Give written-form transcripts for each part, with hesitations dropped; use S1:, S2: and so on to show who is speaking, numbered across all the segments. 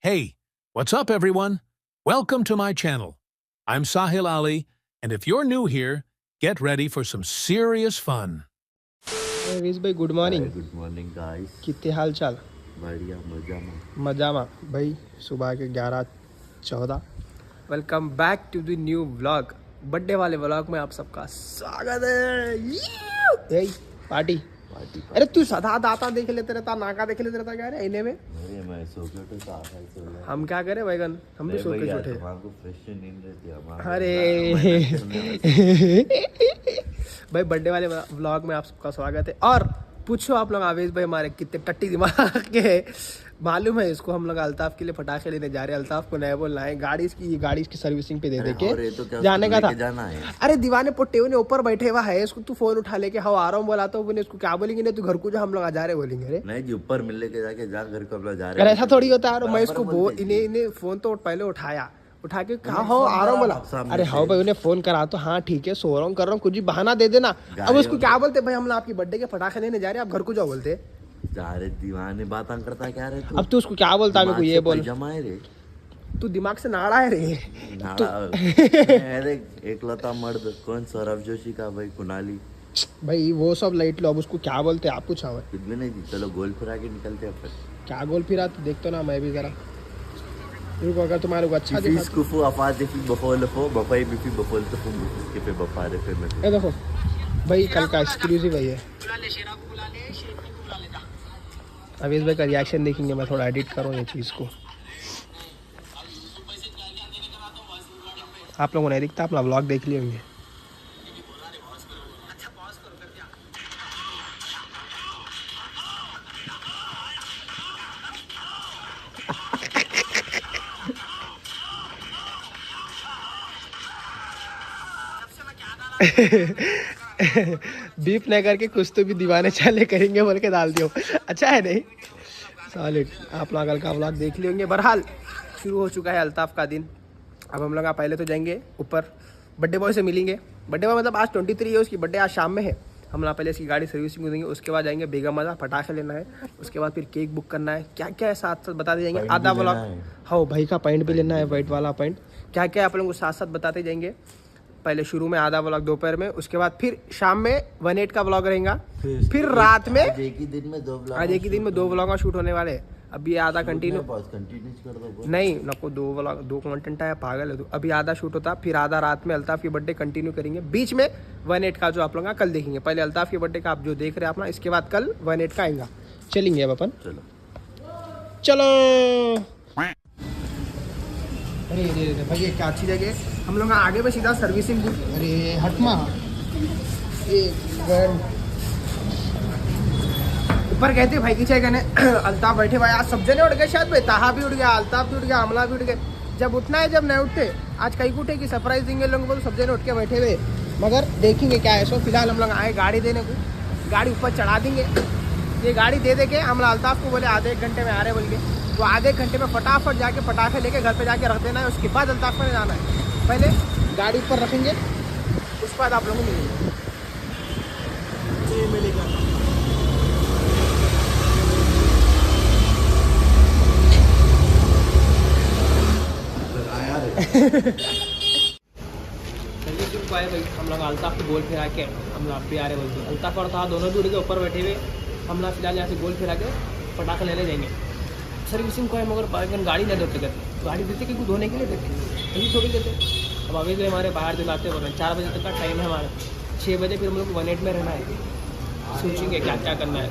S1: Hey, what's up, everyone? Welcome to my channel. I'm Sahil Ali, and if you're new here, get ready for some serious fun.
S2: વીસ ભાઈ good morning.
S3: Good morning guys.
S2: कितने हाल चाल?
S3: बढ़िया मजा में.
S2: मजा में भाई. सुबह के 11:14. Welcome back to the new vlog. Birthday वाले व्लॉग में आप सबका स्वागत है. पार्टी. अरे तू सदा दाता देख लेते रहता, नाका देख लेते रहता. क्या है इन्हें में?
S3: अरे मैं सो के उठा था, ऐसा ही सो.
S2: हम क्या करें बैगन, हम भी सो के उठे.
S3: हमको फ्रेश नींद रहती है.
S2: अरे भाई बर्थडे वाले व्लॉग में आप सबका स्वागत है. और पूछो आप लोग आवेश भाई हमारे कितने टट्टी दिमाग के मालूम है इसको. हम लोग अल्ताफ के लिए पटाखे लेने जा रहे हैं. अल्ताफ को नया बोलना है गाड़ी इसकी सर्विसिंग पे दे दे के
S3: तो
S2: जाने का था.
S3: जाना है.
S2: अरे दीवाने पुट्टे ने ऊपर बैठे हुआ है, इसको तू फोन उठा लेके हाँ आ रहा हूँ बोला तो इसको क्या बोलेंगे? नहीं तू घर को जा, हम लोग आ जा रहे बोलेंगे. अरे
S3: नहीं जी, ऊपर मिलने के जाके जा, घर को अपना जा रहे.
S2: अरे ऐसा थोड़ी होता है. मैं इसको इन्हें फोन तो पहले उठा के कहा हो आ रहा हूँ बोला. अरे हाँ भाई उन्हें फोन करा तो हाँ ठीक है सो रहा हूँ कर रहा हूँ, कुछ भी बहाना दे देना. अब उसको क्या बोलते भाई हम लोग आपकी बर्थडे के पटाखे लेने जा रहे हैं, आप घर को जाओ बोलते.
S3: जा रहे दीवाने बात करता क्या रे तू.
S2: अब तू उसको क्या बोलता है? मेरे को ये बोल.
S3: जमाए रे
S2: तू दिमाग से नाड़ा है रे.
S3: अरे एक लता मर्द कौन? सौरभ जोशी का भाई, कुनाली
S2: भाई वो सब लाइट लो. अब उसको क्या बोलते हैं आप कुछ? हाँ
S3: कुछ भी नहीं. चलो गोल फिरा के निकलते हैं फिर.
S2: क्या गोल फिरा तो देखते ना. मैं भी जरा रुको, अगर तुम्हारे को अच्छा दिखा
S3: कुफू अफाज फी बफोल फो बफाई बिफी बफोल तो फुम के पे बफारे पे मैं.
S2: ये देखो भाई कल का एक्सक्लूसिव है ये. अवेश भाई का रिएक्शन देखेंगे. मैं थोड़ा एडिट करूँ ये चीज़ को. आप लोगों को नहीं दिखता, अपना व्लॉग देख लिए होंगे. बीप नहीं करके कुछ तो भी दीवाने चाले करेंगे बोल के डाल दियो. अच्छा है नहीं सॉलिड. आप लोग कल का व्लॉग देख लेंगे. बहरहाल शुरू हो चुका है अल्ताफ का दिन. अब हम लोग पहले तो जाएंगे ऊपर, बर्थडे बॉय से मिलेंगे. बर्थडे बॉय मतलब आज 23 है उसकी बर्थडे, आज शाम में है. हम लोग पहले इसकी गाड़ी सर्विसिंग देंगे, उसके बाद जाएंगे बेगम मजा, पटाखे लेना है, उसके बाद फिर केक बुक करना है. क्या क्या है साथ साथ बताते जाएंगे. आधा व्लॉग हाँ भाई का पैंट भी लेना है, वाइट वाला पैंट. क्या क्या आप लोगों को साथ साथ बताते जाएंगे. पहले शुरू में आधा व्लॉग दोपहर में, उसके बाद फिर शाम में 1:08 का व्लॉग रहेगा. फिर रात में
S3: आज एक ही दिन में दो
S2: व्लॉग शूट होने वाले हैं. अभी आधा कंटिन्यू
S3: कर दो.
S2: नहीं नको दो कंटेंट आया, पागल है तू. अभी आधा शूट होता, फिर आधा रात में अल्ताफ की बर्थडे कंटिन्यू करेंगे. बीच में 1:08 का जो आप लोग कल देखेंगे. पहले अल्ताफ की बर्थडे का आप जो देख रहे हैं अपना, इसके बाद कल 1:08 का आएगा. चलेंगे अब अपन. चलो अरे भाई ये क्या अच्छी जगह. हम लोग आगे में सीधा सर्विसिंग. अरे हटमा ऊपर कहते भाई की चाय कहने. अल्ताफ बैठे भाई आज सब जने उठ गए शायद भाई. ताहा भी उठ गया, अल्ताफ भी उठ गया, अमला भी उठ गए. जब उठना है जब नहीं उठते. आज कहीं उठे कि सरप्राइज देंगे लोगों को, सब जने उठ के बैठे हुए. मगर देखेंगे क्या है. सो फिलहाल हम लोग आए गाड़ी देने को, गाड़ी ऊपर चढ़ा देंगे. ये गाड़ी दे के हम अल्ताफ को बोले आधे एक घंटे में आ रहे बोल के. तो आधे एक घंटे में फटाफट जाके पटाखे लेके घर पे जाके रख देना है. उसके बाद अल्ताफ को जाना है. पहले गाड़ी ऊपर रखेंगे, उसके बाद आप लोगों को मिलेंगे. भाई हम लोग अल्ताफ को गोल फिरा के हम लोग भी आ रहे बोलते. अल्ताफ और था दोनों भी उड़ के ऊपर बैठे हुए. हम लोग फिलहाल यहाँ से गोल फिरा के पटाखे लेने जाएंगे. सर्विसिंग को है मगर गाड़ी नहीं देते करते. गाड़ी देते क्योंकि धोने के लिए देते, अभी थोड़ी देते. अब अभी तो हमारे बाहर दिन आते बोल रहे हैं 4 बजे तक का टाइम है हमारा. 6 बजे फिर हम लोग 1:08 में रहना है. सोचेंगे क्या क्या करना है.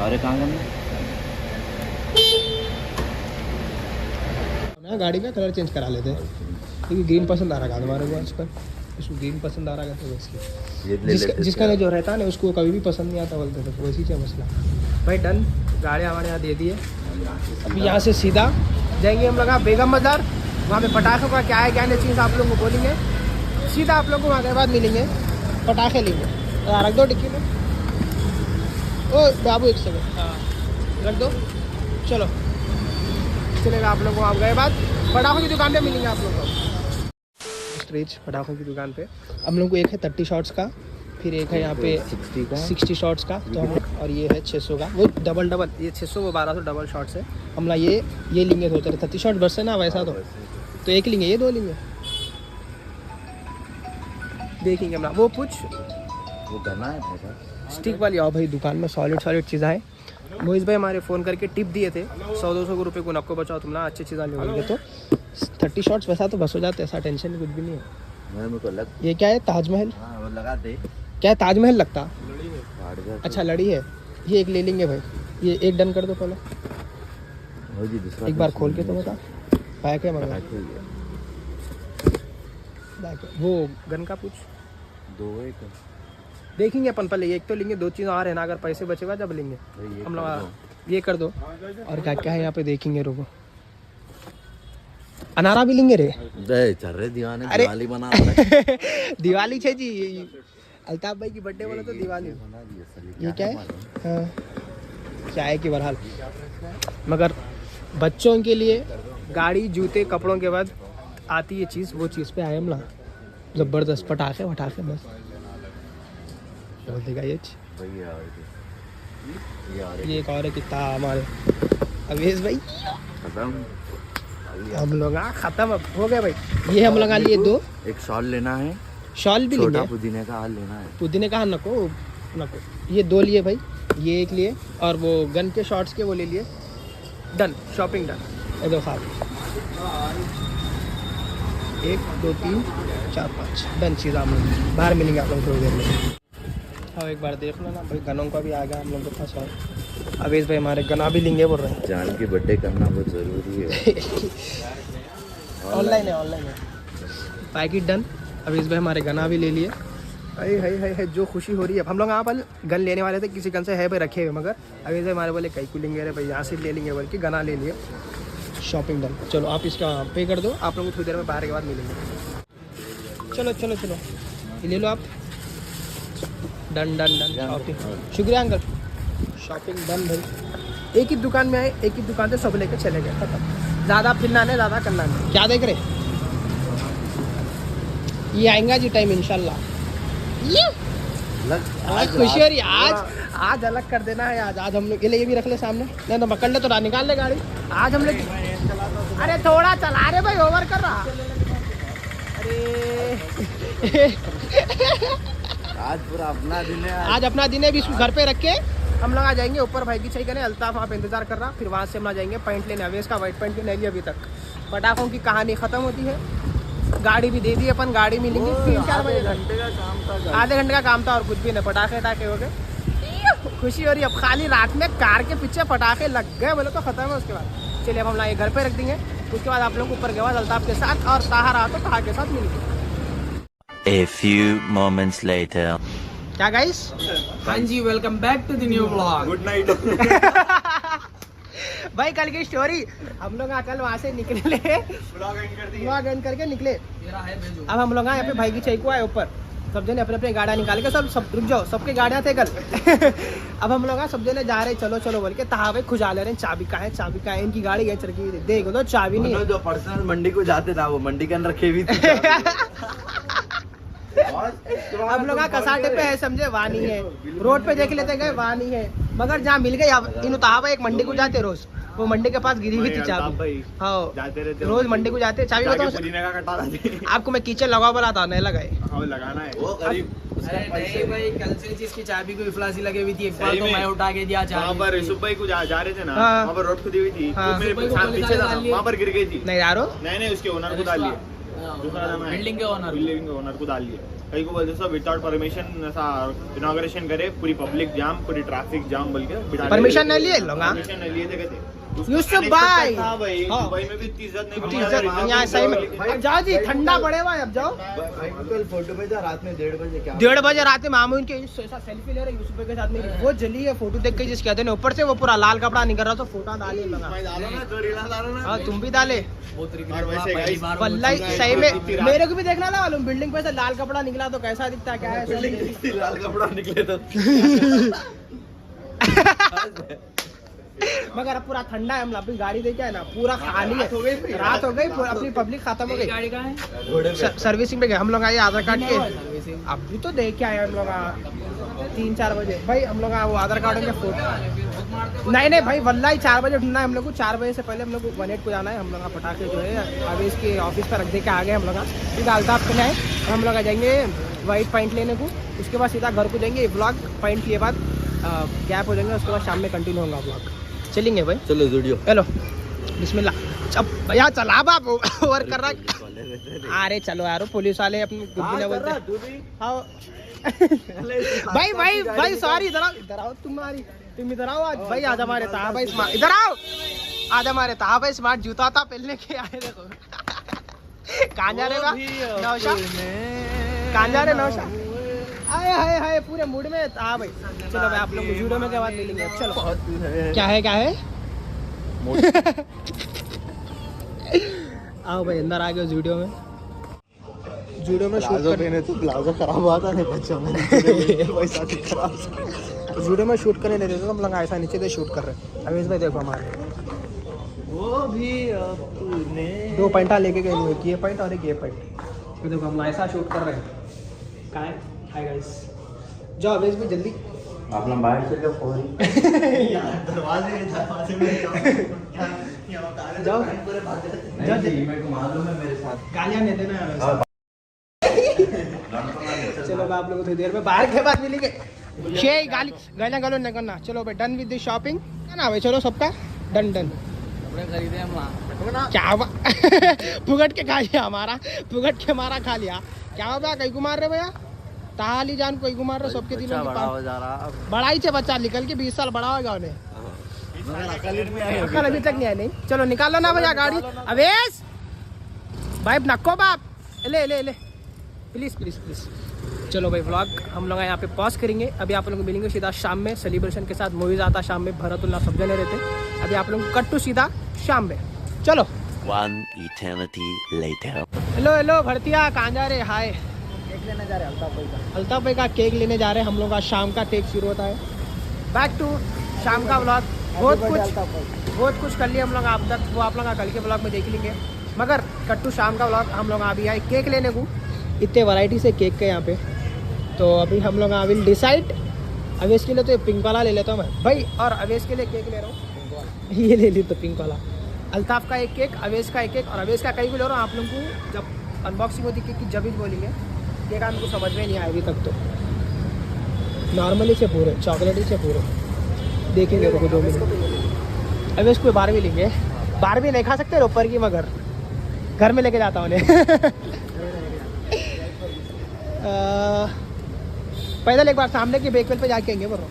S3: अरे कहाँ करना
S2: गाड़ी का कलर चेंज करा लेते हैं क्योंकि ग्रीन पसंद आ रहा है हमारे को आजकल. उसको ग्रीन पसंद आ रहा है तो जिसका नहीं जो रहता है ना उसको कभी भी पसंद नहीं आता बोलते थे. वैसी क्या मसला भाई. डन. गाड़ी हमारे यहाँ दे दिए. अभी यहाँ से सीधा जाएंगे हम लोग बेगम बाजार. वहाँ पे पटाखों का क्या है क्या नहीं चीज़ आप लोगों को बोलेंगे. सीधा आप लोग को वहाँ के बाद मिलेंगे, पटाखे लेंगे. रख दो डिक्की में. ओ बाबू एक सेकंड. हाँ रख दो. चलो चलेगा. आप लोग को आप गए बाद पटाखों की दुकान पे मिलेंगे आप लोग को. स्ट्रेच पटाखों की दुकान पे हम लोग को एक है 30 शॉट्स का, फिर एक है यहाँ पे
S3: 60 का
S2: 60 शॉर्ट्स का तो हम, और ये है 600 का, वो डबल ये 600 वो 1200 डबल शॉर्ट्स है। हम ना ये लेंगे, सोच रहे 30 शॉर्ट बस है ना वैसा, तो एक लेंगे, ये 2 लेंगे, देखेंगे हम ना। वो कुछ
S3: वो करना है भाई
S2: स्टिक वाली आओ भाई, दुकान में सॉलिड चीज़ें हैं। मोहित भाई हमारे फ़ोन करके टिप दिए थे 100-200 रुपये को, नक्को बचाओ तुम ना, अच्छी चीज़ लेंगे तो 30 शॉर्ट्स वैसा तो बस हो जाते, ऐसा टेंशन कुछ भी नहीं है।
S3: मेरे को लग
S2: ये क्या है, ताजमहल?
S3: हाँ वो लगाते
S2: क्या है, ताजमहल लगता?
S3: फाड़ गया
S2: अच्छा लड़ी है, ये एक ले लेंगे भाई, ये एक डन कर दो पहले,
S3: हो जी। दूसरा
S2: एक बार खोल के तो बता, पैक है मगर वो गन का पूछ
S3: 2 एक
S2: देखेंगे अपन पहले, एक तो लेंगे, 2 चीज़ और है ना, अगर पैसे बचेगा जब लेंगे हम लोग। ये कर दो, और क्या क्या है यहाँ पे देखेंगे, रुको अनारा भी लेंगे रे।
S3: चल रहे दीवाने,
S2: अरे
S3: दिवाली बना रहा है।
S2: दिवाली छे जी, अल्ताफ भाई की बर्थडे वाला तो दिवाली।
S3: बना दिया साली,
S2: ये क्या है?
S3: मालूम?
S2: हाँ, क्या है कि बहरहाल, मगर बच्चों के लिए गाड़ी जूते कपड़ों के बाद आती है चीज़, वो चीज़ पे आए हम ना, ज़बरदस्त पटाखे वटाखे बस बोल देगा ये
S3: भाई ये
S2: एक और है कितना हमारे अवेश भाई,
S3: खत्म।
S2: हम लोग ख़त्म अब हो गया भाई। ये हम लोग लिए 2
S3: एक शॉल लेना है,
S2: शॉल भी
S3: छोटा
S2: लेंगे,
S3: पुदीने का हाल लेना है।
S2: पुदीने कहा नको, ये 2 लिए भाई, ये एक लिए, और वो गन के शॉट्स के वो ले लिए, डन, शॉपिंग डन। ये दो खाब 1 2 3 4 5 डन चीज़, हम लोग बाहर मिलेंगे आप लोग थोड़ी देर में। हाँ एक बार देख लो ना भाई, गनों का भी आ गया हम लोग के पास, और अवेश भाई हमारे गना भी लेंगे बोल रहे हैं।
S3: जान की बर्थडे करना बहुत ज़रूरी है।
S2: ऑनलाइन है पैकेट डन। अवेश भाई हमारे गना भी ले लिए। है जो खुशी हो रही है। हम लोग यहाँ पर गन लेने वाले थे, किसी गन से है भाई रखे हुए, मगर अवेश भाई हमारे बोले कहीं को लेंगे रे भाई, यहाँ से ले लेंगे, बल्कि गना ले लिए। Shopping done. चलो आप इसका पे कर दो, आप लोगों को थोड़ी देर में बाहर के बाद मिलेंगे। चलो ये ले लो आप। डन शॉपिंग, शुक्रिया अंकल, शॉपिंग डन भाई। एक ही दुकान में आए, एक ही दुकान से सब लेके चले गए, खत्म। ज़्यादा फिरना नहीं, ज़्यादा करना नहीं। क्या देख रहे, ये आएगा जी टाइम इंशाल्लाह। खुशी हो रही आज अलग कर देना है। आज हम लोग ये भी रख ले सामने, नहीं तो पकड़ ले तो निकाल ले गाड़ी। आज हम लोग, अरे थोड़ा चला रहे भाई, ओवर कर रहा। अरे
S3: आज पूरा अपना दिन है।
S2: आज अपना दिन है, भी इसको घर पे रख के हम लोग आ जाएंगे ऊपर। भाई की सही करें, अल्ताफ वहाँ पे इंतजार कर रहा, फिर वहाँ से हम आ जाएंगे पैंट लेने। अवेश का वाइट पैंट नहीं लिया अभी तक। पटाखों की कहानी खत्म होती है, गाड़ी भी दे दी अपन, गाड़ी मिलेंगी 3-4 बजे। आधे घंटे का काम था और कुछ भी नहीं, पटाखे हो गए। खुशी हो रही अब, खाली रात में कार के पीछे पटाखे लग गए बोले तो खत्म है। उसके बाद चलिए अब हम लाए घर पे रख देंगे। उसके बाद आप लोग ऊपर के बाद अल्ताफ के साथ और ताहा रहा तो ताहा के साथ मिलेंगे।
S4: A few moments later.
S2: क्या गाइस?
S5: हाँ जी, welcome back to the new vlog.
S3: Good night.
S2: भाई कल की स्टोरी, हम लोग कल वहाँ से निकले, व्लॉग एंड करके निकले। अब हम लोग यहाँ पे भाई की चैको आए ऊपर, सब जने अपने अपने गाड़ियाँ निकाल के, सब रुक जाओ, सबके गाड़ियाँ थे कल। अब हम लोग सब जने जा रहे, चलो बोल के ताहा भाई खुजा ले रहे हैं, चाबी कहाँ है, इनकी गाड़ी है चल के, देखो तो चाबी नहीं है।
S3: जो पर्सनल मंडी को जाते था वो मंडी के अंदर रखे हुई थी।
S2: हम लोग कसाटे पे है समझे, वहाँ नहीं है। रोड पे देख लेते गए, वहाँ नहीं है, मगर जहाँ मिल गई। अब इन ताहा एक मंडी को जाते रोज, वो मंडी के पास गिरी हुई थी चाबी। हाँ रोज मंडी को जाते, चाबी बताओ आपको। मैं किचन लगा बोला था, नहीं लगाए,
S3: लगाना है वो करीब।
S5: नहीं भाई, कल से जिस की चाबी को इफलासी लगी हुई थी, एक बार तो मैं उठा के दिया चाबी।
S6: वहाँ पर यूसुफ भाई को जा रहे थे ना,
S2: हाँ।
S6: वहाँ पर रोड खुदी हुई थी,
S2: हाँ।
S6: तो मेरे साथ पीछे था, वहाँ पर गिर गई थी।
S2: नहीं यारो,
S6: नहीं उसके ओनर को डाल लिए, दूसरा नाम है
S5: बिल्डिंग के ओनर।
S6: बिल्डिंग के ओनर को डाल लिए। कहीं को बोलते सब विदाउट परमिशन ऐसा इनॉग्रेशन करे, पूरी पब्लिक जाम, पूरी ट्रैफिक जाम बोल के।
S2: परमिशन नहीं लिए लोग।
S6: परमिशन नहीं लिए थे कहते।
S2: यूसुफ भाई
S6: हाँ भाई,
S2: हाँ।
S6: दुबई में भी इतनी इज्जत नहीं मिली।
S2: इज्जत यहाँ सही में। अब जाओ जी, ठंडा पड़े हुआ है, अब जाओ।
S3: कल फोटो में था रात में 1:30 बजे, क्या
S2: 1:30 बजे रात में मामू इनके सेल्फी ले रहे यूसुफ भाई के साथ में, वो जली है फोटो देख के, जिस कहते हैं ऊपर से वो पूरा लाल कपड़ा निकल रहा, तो फोटो डालिए लगा। हाँ तुम भी डाले, वल्लाही सही में मेरे को भी देखना ना मालूम, बिल्डिंग पे से लाल कपड़ा निकला तो कैसा दिखता है, क्या है
S3: लाल कपड़ा निकले तो
S2: मगर अब पूरा ठंडा है, हम अभी गाड़ी देके आए ना, पूरा खाली है, रात हो गई, अपनी पब्लिक खत्म हो गई।
S5: गाड़ी कहाँ है?
S2: सर्विसिंग पे गए हम लोग, आए आधार कार्ड के, अभी तो देख के आए हम लोग 3-4 बजे भाई। हम लोग वो आधार कार्ड के फोटो नहीं भाई, वल्ला ही 4 बजे उठना है हम लोग को। 4 बजे से पहले हम लोग को 1-8 को जाना है। हम लोग पटाखे जो है अभी इसके ऑफिस पर रख दे के आ गए हम लोग। फिर अल्ताफ पे आए, हम लोग आ जाएंगे वाइट पॉइंट लेने को, उसके बाद सीधा घर को जाएंगे। ब्लॉग पॉइंट के बाद गैप हो जाएंगे, उसके बाद शाम में कंटिन्यू होगा ब्लॉग। चलेंगे भाई,
S3: चलो वीडियो।
S2: चलो बिस्मिल्लाह। अब भैया चला बाप ओवर कर रहा। अरे चलो यार, पुलिस वाले अपने गुड्डी ने बोलते हाँ भाई सॉरी, इधर आओ तुम इधर आओ आज भाई। आज हमारे था भाई स्मार्ट, इधर आओ। आज हमारे था भाई स्मार्ट जूता था पहनने के आए। देखो कहाँ जा रहे नौशा, कहाँ जा रहे नौशा? हाय हाय हाय, पूरे मूड में। हाँ भाई चलो भाई, आप लोग वीडियो में क्या बात ले लेंगे। चलो क्या है आओ भाई, अंदर आ गए उस वीडियो में शूट करने।
S3: तो प्लाजो खराब हुआ था, नहीं बच्चा पैसा खराब।
S2: वीडियो में शूट करने ले रहे थे तो हम लोग ऐसा नीचे से शूट कर रहे हैं। अवेश भाई देखो हमारे
S3: वो भी अपने
S2: 2 पॉइंटा लेके गए हुए, ये पॉइंट और एक ये पॉइंट। तो देखो हम ऐसा शूट कर रहे हैं। कहाँ है? हाय गाइस, जाओ अवेश भाई जल्दी।
S3: अपना बाहर से क्या फोरी दरवाजे में
S2: जाओ
S3: मेरे को मालूम है, मेरे साथ
S2: गालियाँ नहीं देना। चलो भाई, आप लोगों को थोड़ी देर में बाहर के बाद मिलेंगे। गालियाँ गलो नहीं करना। चलो भाई, डन विद द शॉपिंग है ना भाई। चलो सबका डन।
S5: कपड़े खरीदे हम वहाँ।
S2: क्या हुआ? फुगट के खा लिया हमारा, फुगट के हमारा खा लिया। क्या हो गया? कहीं घुमा रहे भैया? ताली जान कोई घुमा रहे सबके दिनों की
S3: हो जा रहा।
S2: बड़ाई से बच्चा निकल के 20 साल बड़ा होगा उन्हें। अकल अभी तक नहीं आई। नहीं चलो निकालो ना भैया गाड़ी। अवेश भाई नक्को बाप, ले प्लीज। चलो भाई, व्लॉग हम लोग यहाँ पे पॉज करेंगे। अभी आप लोग को मिलेंगे सीधा शाम में सेलिब्रेशन के साथ। मूवीज आता शाम में, भरतुल्ला सब जने रहते। अभी आप लोग को कट टू सीधा शाम में। चलो।
S4: One eternity later.
S2: Hello Bhartiya, कहाँ जा रहे? हाय,
S5: केक लेने जा रहे हैं
S2: अल्ताफ भाई का केक लेने जा रहे हैं हम लोग। का शाम का टेक शुरू होता है। बैक टू शाम का व्लॉग। बहुत कुछ कर लिया हम लोग आप तक, वो आप लोग कल के व्लॉग में देख लेंगे। मगर कट्टू शाम का व्लॉग हम लोग अभी आए केक लेने को। इतने वैरायटी से केक के यहाँ पे। तो अभी हम लोग विल डिसाइड। अवेश के लिए तो पिंक वाला ले लेता हूँ मैं भाई, और अवेश के लिए केक ले रहा हूँ। ये ले ली तो पिंक वाला। अल्ताफ का एक केक, अवेश का एक केक, और अवेश का कहीं भी ले रहा हूँ। आप लोगों को जब अनबॉक्सिंग होती केक की जब भी बोलेंगे। केक हमको समझ में नहीं आया अभी तक। तो नॉर्मली से पूरे चॉकलेटी से पूरे देखेंगे। तो 2 मिनट अवेश को 12 लेंगे। 12 नहीं खा सकते ऊपर की, मगर घर में लेके जाता हूँ उन्हें। पैदल एक बार सामने के बेकवेल पे जाके आएंगे। बोलो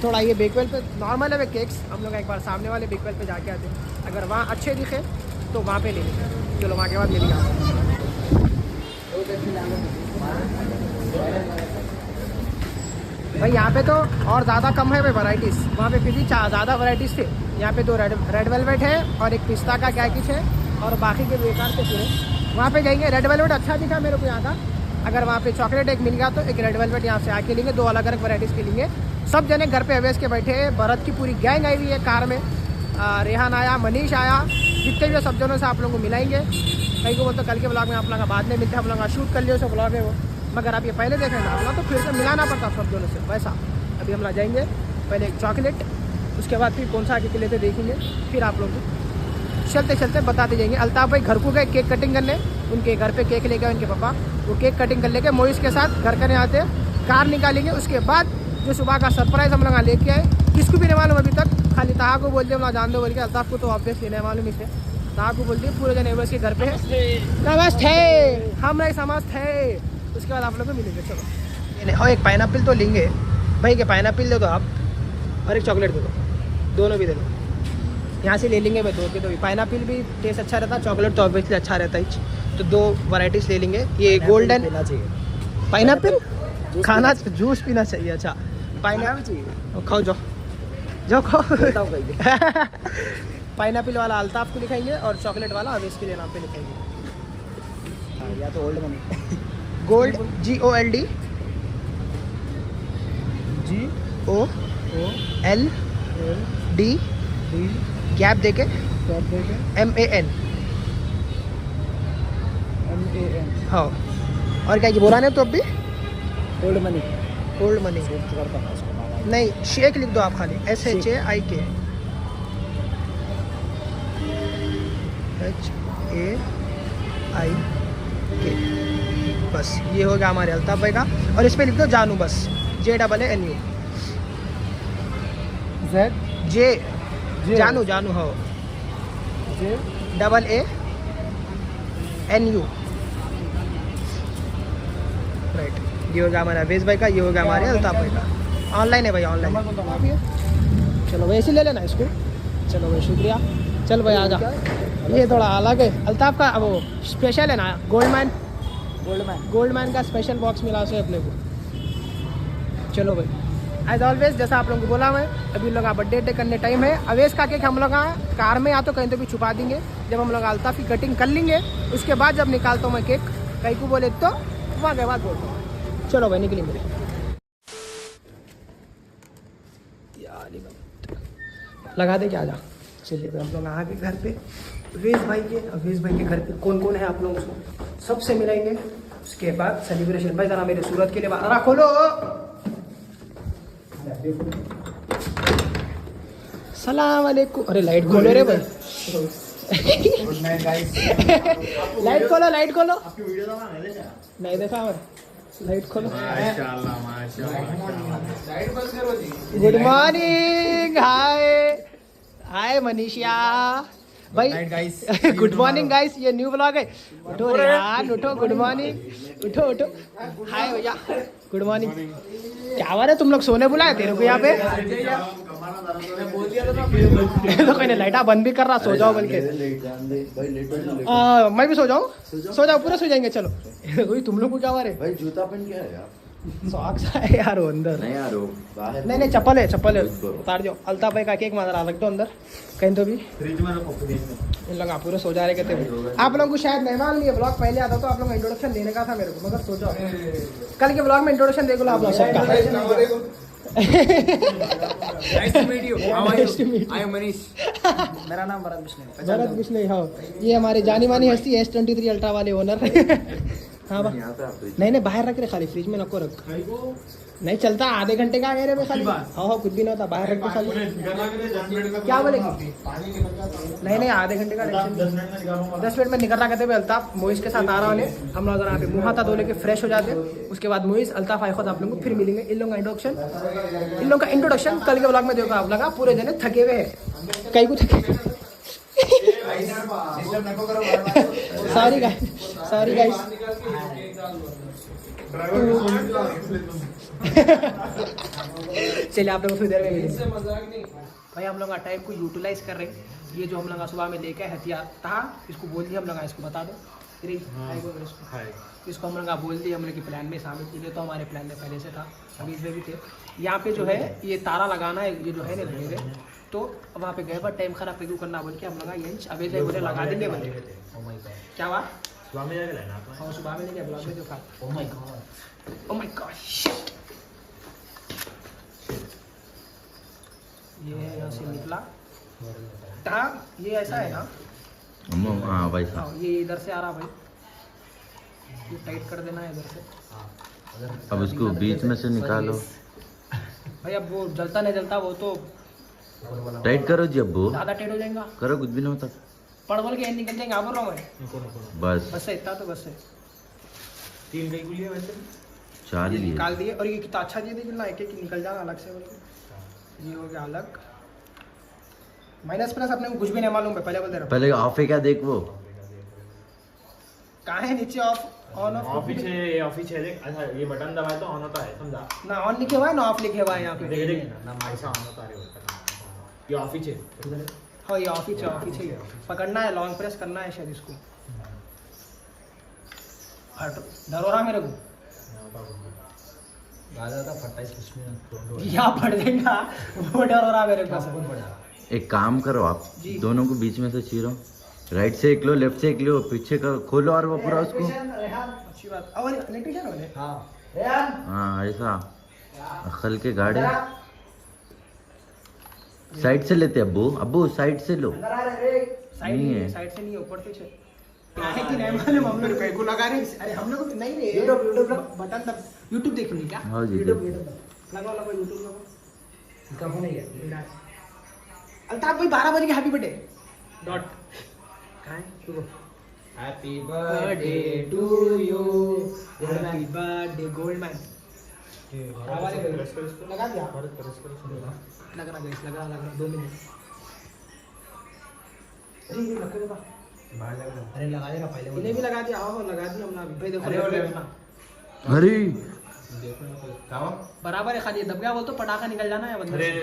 S2: थोड़ा ये बेकवेल पे नॉर्मल है केक्स। हम लोग एक बार सामने वाले बेकवेल पे जाके आते हैं। अगर वहाँ अच्छे दिखे तो वहाँ पे ले लेंगे। चलो वहाँ के बाद मिलेंगे। भाई यहाँ पे तो और ज़्यादा कम है भाई वैराइटीज़। वहाँ पे फिर भी ज़्यादा वैराइटीज़ थे। यहाँ पे 2 रेड वेलवेट है और एक पिस्ता का क्या कुछ है, और बाकी के बेकार से पूरे। वहाँ पे जाएंगे। रेड वेलवेट अच्छा दिखा मेरे को यहाँ का। अगर वहाँ पे चॉकलेट एक मिल गया तो एक रेड वेलवेट यहाँ से आके लेंगे। 2 अलग अलग वैराइटीज़ के लेंगे। सब जने घर पे अवेश के बैठे हैं। भरत की पूरी गैंग आई हुई है कार में। रेहान आया, मनीष आया, जितने भी सब जनों से आप लोगों को मिलाएंगे। कहीं को बोलते कल के ब्लॉग में आप लोगों का बाद में मिलते हैं। हम लोग का शूट कर लिया उसे ब्लॉग है वो, मगर आप ये पहले देखें ना आप लोग, तो फिर से मिलाना पड़ता सब जनों से वैसा। अभी हम लोग जाएंगे पहले एक चॉकलेट, उसके बाद फिर कौन सा आगे के लेते देखेंगे। फिर आप लोग चलते चलते बताते जाएंगे। अल्ताफ भाई घर को गए केक कटिंग करने। उनके घर पे केक ले गए उनके पापा। वो केक कटिंग कर लेके मोइस के साथ घर करने आते। कार निकालेंगे। उसके बाद जो सुबह का सरप्राइज़ हम लोग लेके आए, किसको भी नहीं मालूम अभी तक। खाली ताहा को बोल दिया हम लोग जान दो बोल के। अल्ताफ को तो ऑब्वियसली नहीं मालूम इसे। ताहा को बोल दिए पूरे जन एवर्स के घर पे है। नमस्ते, हम नहीं समझते। उसके बाद आप लोग को मिलेंगे। चलो और एक पाइनएप्पल तो लेंगे भाई। के पाइनएप्पल दे दो आप, और एक चॉकलेट दे दो। दोनों भी दे दो। यहाँ से ले लेंगे भाई 2 के 2 भी। पाइनएप्पल भी टेस्ट अच्छा रहता है, चॉकलेट तो ऑब्वियसली अच्छा रहता है। तो 2 वैराइटीज़ ले लेंगे। ये गोल्डन पाइनएप्पल खाना, जूस पीना चाहिए। अच्छा पाइनएप्पल चाहिए, खाओ जाओ खाओ। पाइनएप्पल वाला अल्ताफ को लिखाएंगे और चॉकलेट वाला अवेश के लिए नाम पे लिखाएंगे।
S5: या तो old money,
S2: gold GOLD GOLD gap देके MAN। हाँ, और क्या बोला नहीं तो अब भी
S5: ओल्ड मनी
S2: ओल्ड मनी नहीं, शेक लिख दो आप खाली, SHAIK HAIK। बस ये हो गया हमारे अल्ताफ भाई का। और इस पे लिख दो जानू, बस JAANU जे जानू जानू हो JAANU। राइट, ये हो गया हमारा अवेश भाई का, ये हो गया हमारे अल्ताफ भाई का। ऑनलाइन है भाई, ऑनलाइन। चलो भाई ऐसे ले लेना इसको। चलो भाई शुक्रिया। चल भाई आजा, ये थोड़ा अलग है अल्ताफ का, वो स्पेशल है ना, गोल्डमैन का स्पेशल बॉक्स मिला उसे अपने को। चलो भाई एज ऑलवेज जैसा आप लोगों को बोला मैं, अभी लोग बर्थडे करने टाइम है। अवेश का केक हम लोग कार में या तो कहीं तो भी छुपा देंगे। जब हम लोग अल्ताफ की कटिंग कर लेंगे उसके बाद जब निकालता हूँ मैं केक, कहीं को बोले तो वहाँ के बाद बोलता हूँ। चलो भाई निकलेंगे। लगा दे क्या आजा। चलिए हम लोग आ गए घर पे अवेश भाई के घर पे। कौन कौन है आप लोग उसको सबसे मिलाएंगे, उसके बाद सेलिब्रेशन। भाई जरा मेरे सूरत के लिए बाहर खोलो। सलाम वालेकुम। अरे लाइट खोलो रे भाई। लाइट खोलो नहीं देखा और लाइट खोलो। Good morning. हाय मनीषा भाई। गुड मॉर्निंग गाइस, ये न्यू ब्लॉग है। उठो रे यार, उठो। गुड मॉर्निंग, उठो। हाय भैया, गुड मॉर्निंग। क्या बात है, तुम लोग सोने बुलाए तेरे को यहाँ पे? तो कोई नहीं, लाइटा बंद भी कर रहा, सो जाओ बोल के। मैं भी सो जाऊँ? सो जाओ, पूरा सो जाएंगे। चलो वही तुम लोग को क्या बात है
S3: भाई, जूता पहन के आया
S2: सॉक्स है यार वो अंदर।
S3: नहीं यार, वो बाहर
S2: नहीं चप्पल है उतार दो। अल्ताफ भाई का केक मारा रख दो अंदर कहीं तो भी। इन लोग पूरे सो जा रहे कहते। आप लोगों को शायद मेहमान लिए ब्लॉग पहले आता तो आप लोग इंट्रोडक्शन देने का था मेरे को, मगर सोचो कल के ब्लॉग में इंट्रोडक्शन देख लो आप लोग सबका।
S5: मेरा नाम भरत बिश्नोई।
S2: हाँ, ये हमारे जानी मानी हस्ती S23 अल्ट्रा वाले ओनर। हाँ बा नहीं बाहर रख रहे, खाली फ्रिज में नको रख। नहीं चलता, आधे घंटे का गए रे भाई खाली। हाँ कुछ भी नहीं होता, बाहर रख दो खाली। क्या बोलेगी? नहीं आधे घंटे का 10 मिनट में निकल रहा कहते भाई। अल्ताफ मोइस के साथ आ रहा है। हम लोग यहाँ पे मुँह हाथ धो लेके फ्रेश हो जाते हैं। उसके बाद मोइस अल्ताफ आए खुद आप लोगों को फिर मिलेंगे। इन लोगों का इंट्रोडक्शन कल के ब्लॉग में देखो आप लगा। पूरे जने थके हुए हैं, कई को थके। Sorry guys. चलिए आप लोगों को फिर देर में मिलेंगे भाई। हम लोग टाइम को यूटिलाइज कर रहे हैं। ये जो हम लोग सुबह में लेके हथियार था, इसको बोल दिया हम लोग, इसको बता दो। इसको हम लोग बोल दिए, हम लोग के प्लान में शामिल किए। तो हमारे प्लान में पहले से था, अभी इसमें भी थे। यहाँ पे जो है ये तारा लगाना है, ये जो है ना लगे। तो वहाँ पे गए पर टाइम खराब पे क्यों करना बोल के हम लोग यंच अभी बोले लगा देंगे बोले। क्या बात सुबह में जाके लेना? हाँ सुबह में लेके ब्लॉग में देखा। Oh my God shit. ये यहाँ से निकला। हाँ ये ऐसा है ना।
S3: हाँ भाई
S2: हाँ ये इधर से आ रहा भाई, ये टाइट कर देना है इधर से।
S3: अब उसको बीच में से निकालो
S2: भाई। अब वो जलता नहीं जलता, वो तो
S3: टाइट करो जी। अब वो
S2: ज़्यादा टाइट हो जाएगा,
S3: करो, कुछ भी नहीं होता।
S2: पड़ बोल के निकल जाएंगे। बोल रहा हूँ मैं,
S3: बस
S2: है इतना तो बस है।
S6: 3 कई लिए वैसे
S3: 4 लिए
S2: निकाल दिए। और ये कितना अच्छा दिए थे ना, एक निकल जाना अलग से बोल के। ये हो गया अलग। माइनस प्लस अपने को कुछ भी नहीं मालूम है, पहले बोल दे रहा हूँ।
S3: पहले ऑफ है क्या देख, वो
S2: कहाँ है नीचे? ऑफ ऑन
S6: ऑफ ही है देख। अच्छा ये बटन दबाए तो ऑन होता है, समझा
S2: ना? ऑन लिखे हुआ है ना ऑफ लिखे हुआ है यहाँ पे?
S6: देख ना ऐसा ऑन होता है। ये ऑफ ही है।
S2: हाँ ये ऑफ ही चाहिए। पकड़ना है, लॉन्ग प्रेस करना है शायद इसको। हट, डर हो रहा मेरे को। यहाँ फट देगा, वो डर हो रहा मेरे को।
S3: एक काम करो आप, दोनों को बीच में से चीरो। राइट से एक लो, लेफ्ट से एक लो, पीछे का खोलो और वो पूरा उसको।
S2: अच्छी बात। और इलेक्ट्रिशियन वाले?
S3: हाँ ऐसा अखल के गाड़ी। साइड से लेते अब्बू, अब्बू साइड से लो।
S2: साइड
S3: नहीं है।
S2: साइड से नहीं, ऊपर से है कि नहीं मालूम, हम लोग को लगा रहे हैं। अरे हम लोग नहीं नहीं यूट्यूब बटन तब यूट्यूब देख ली क्या?
S3: हाँ जी,
S2: यूट्यूब
S3: देख।
S2: लगाओ लगाओ यूट्यूब लगाओ। इसका फोन नहीं है अल्ताफ भाई 12 बजे हैप्पी बर्थडे डॉट कहां है शुरू। Happy birthday to you, happy birthday gold man. लगा दिया लग रहा गाइस, लग रहा 2 मिनट। अरे लगा देना पहले, इन्हें भी लगा दिया। आओ लगा दिया हमने भाई, देखो
S3: अरे
S2: बराबर है। खाली दब गया बोल तो पटाखा निकल जाना है बंदे से।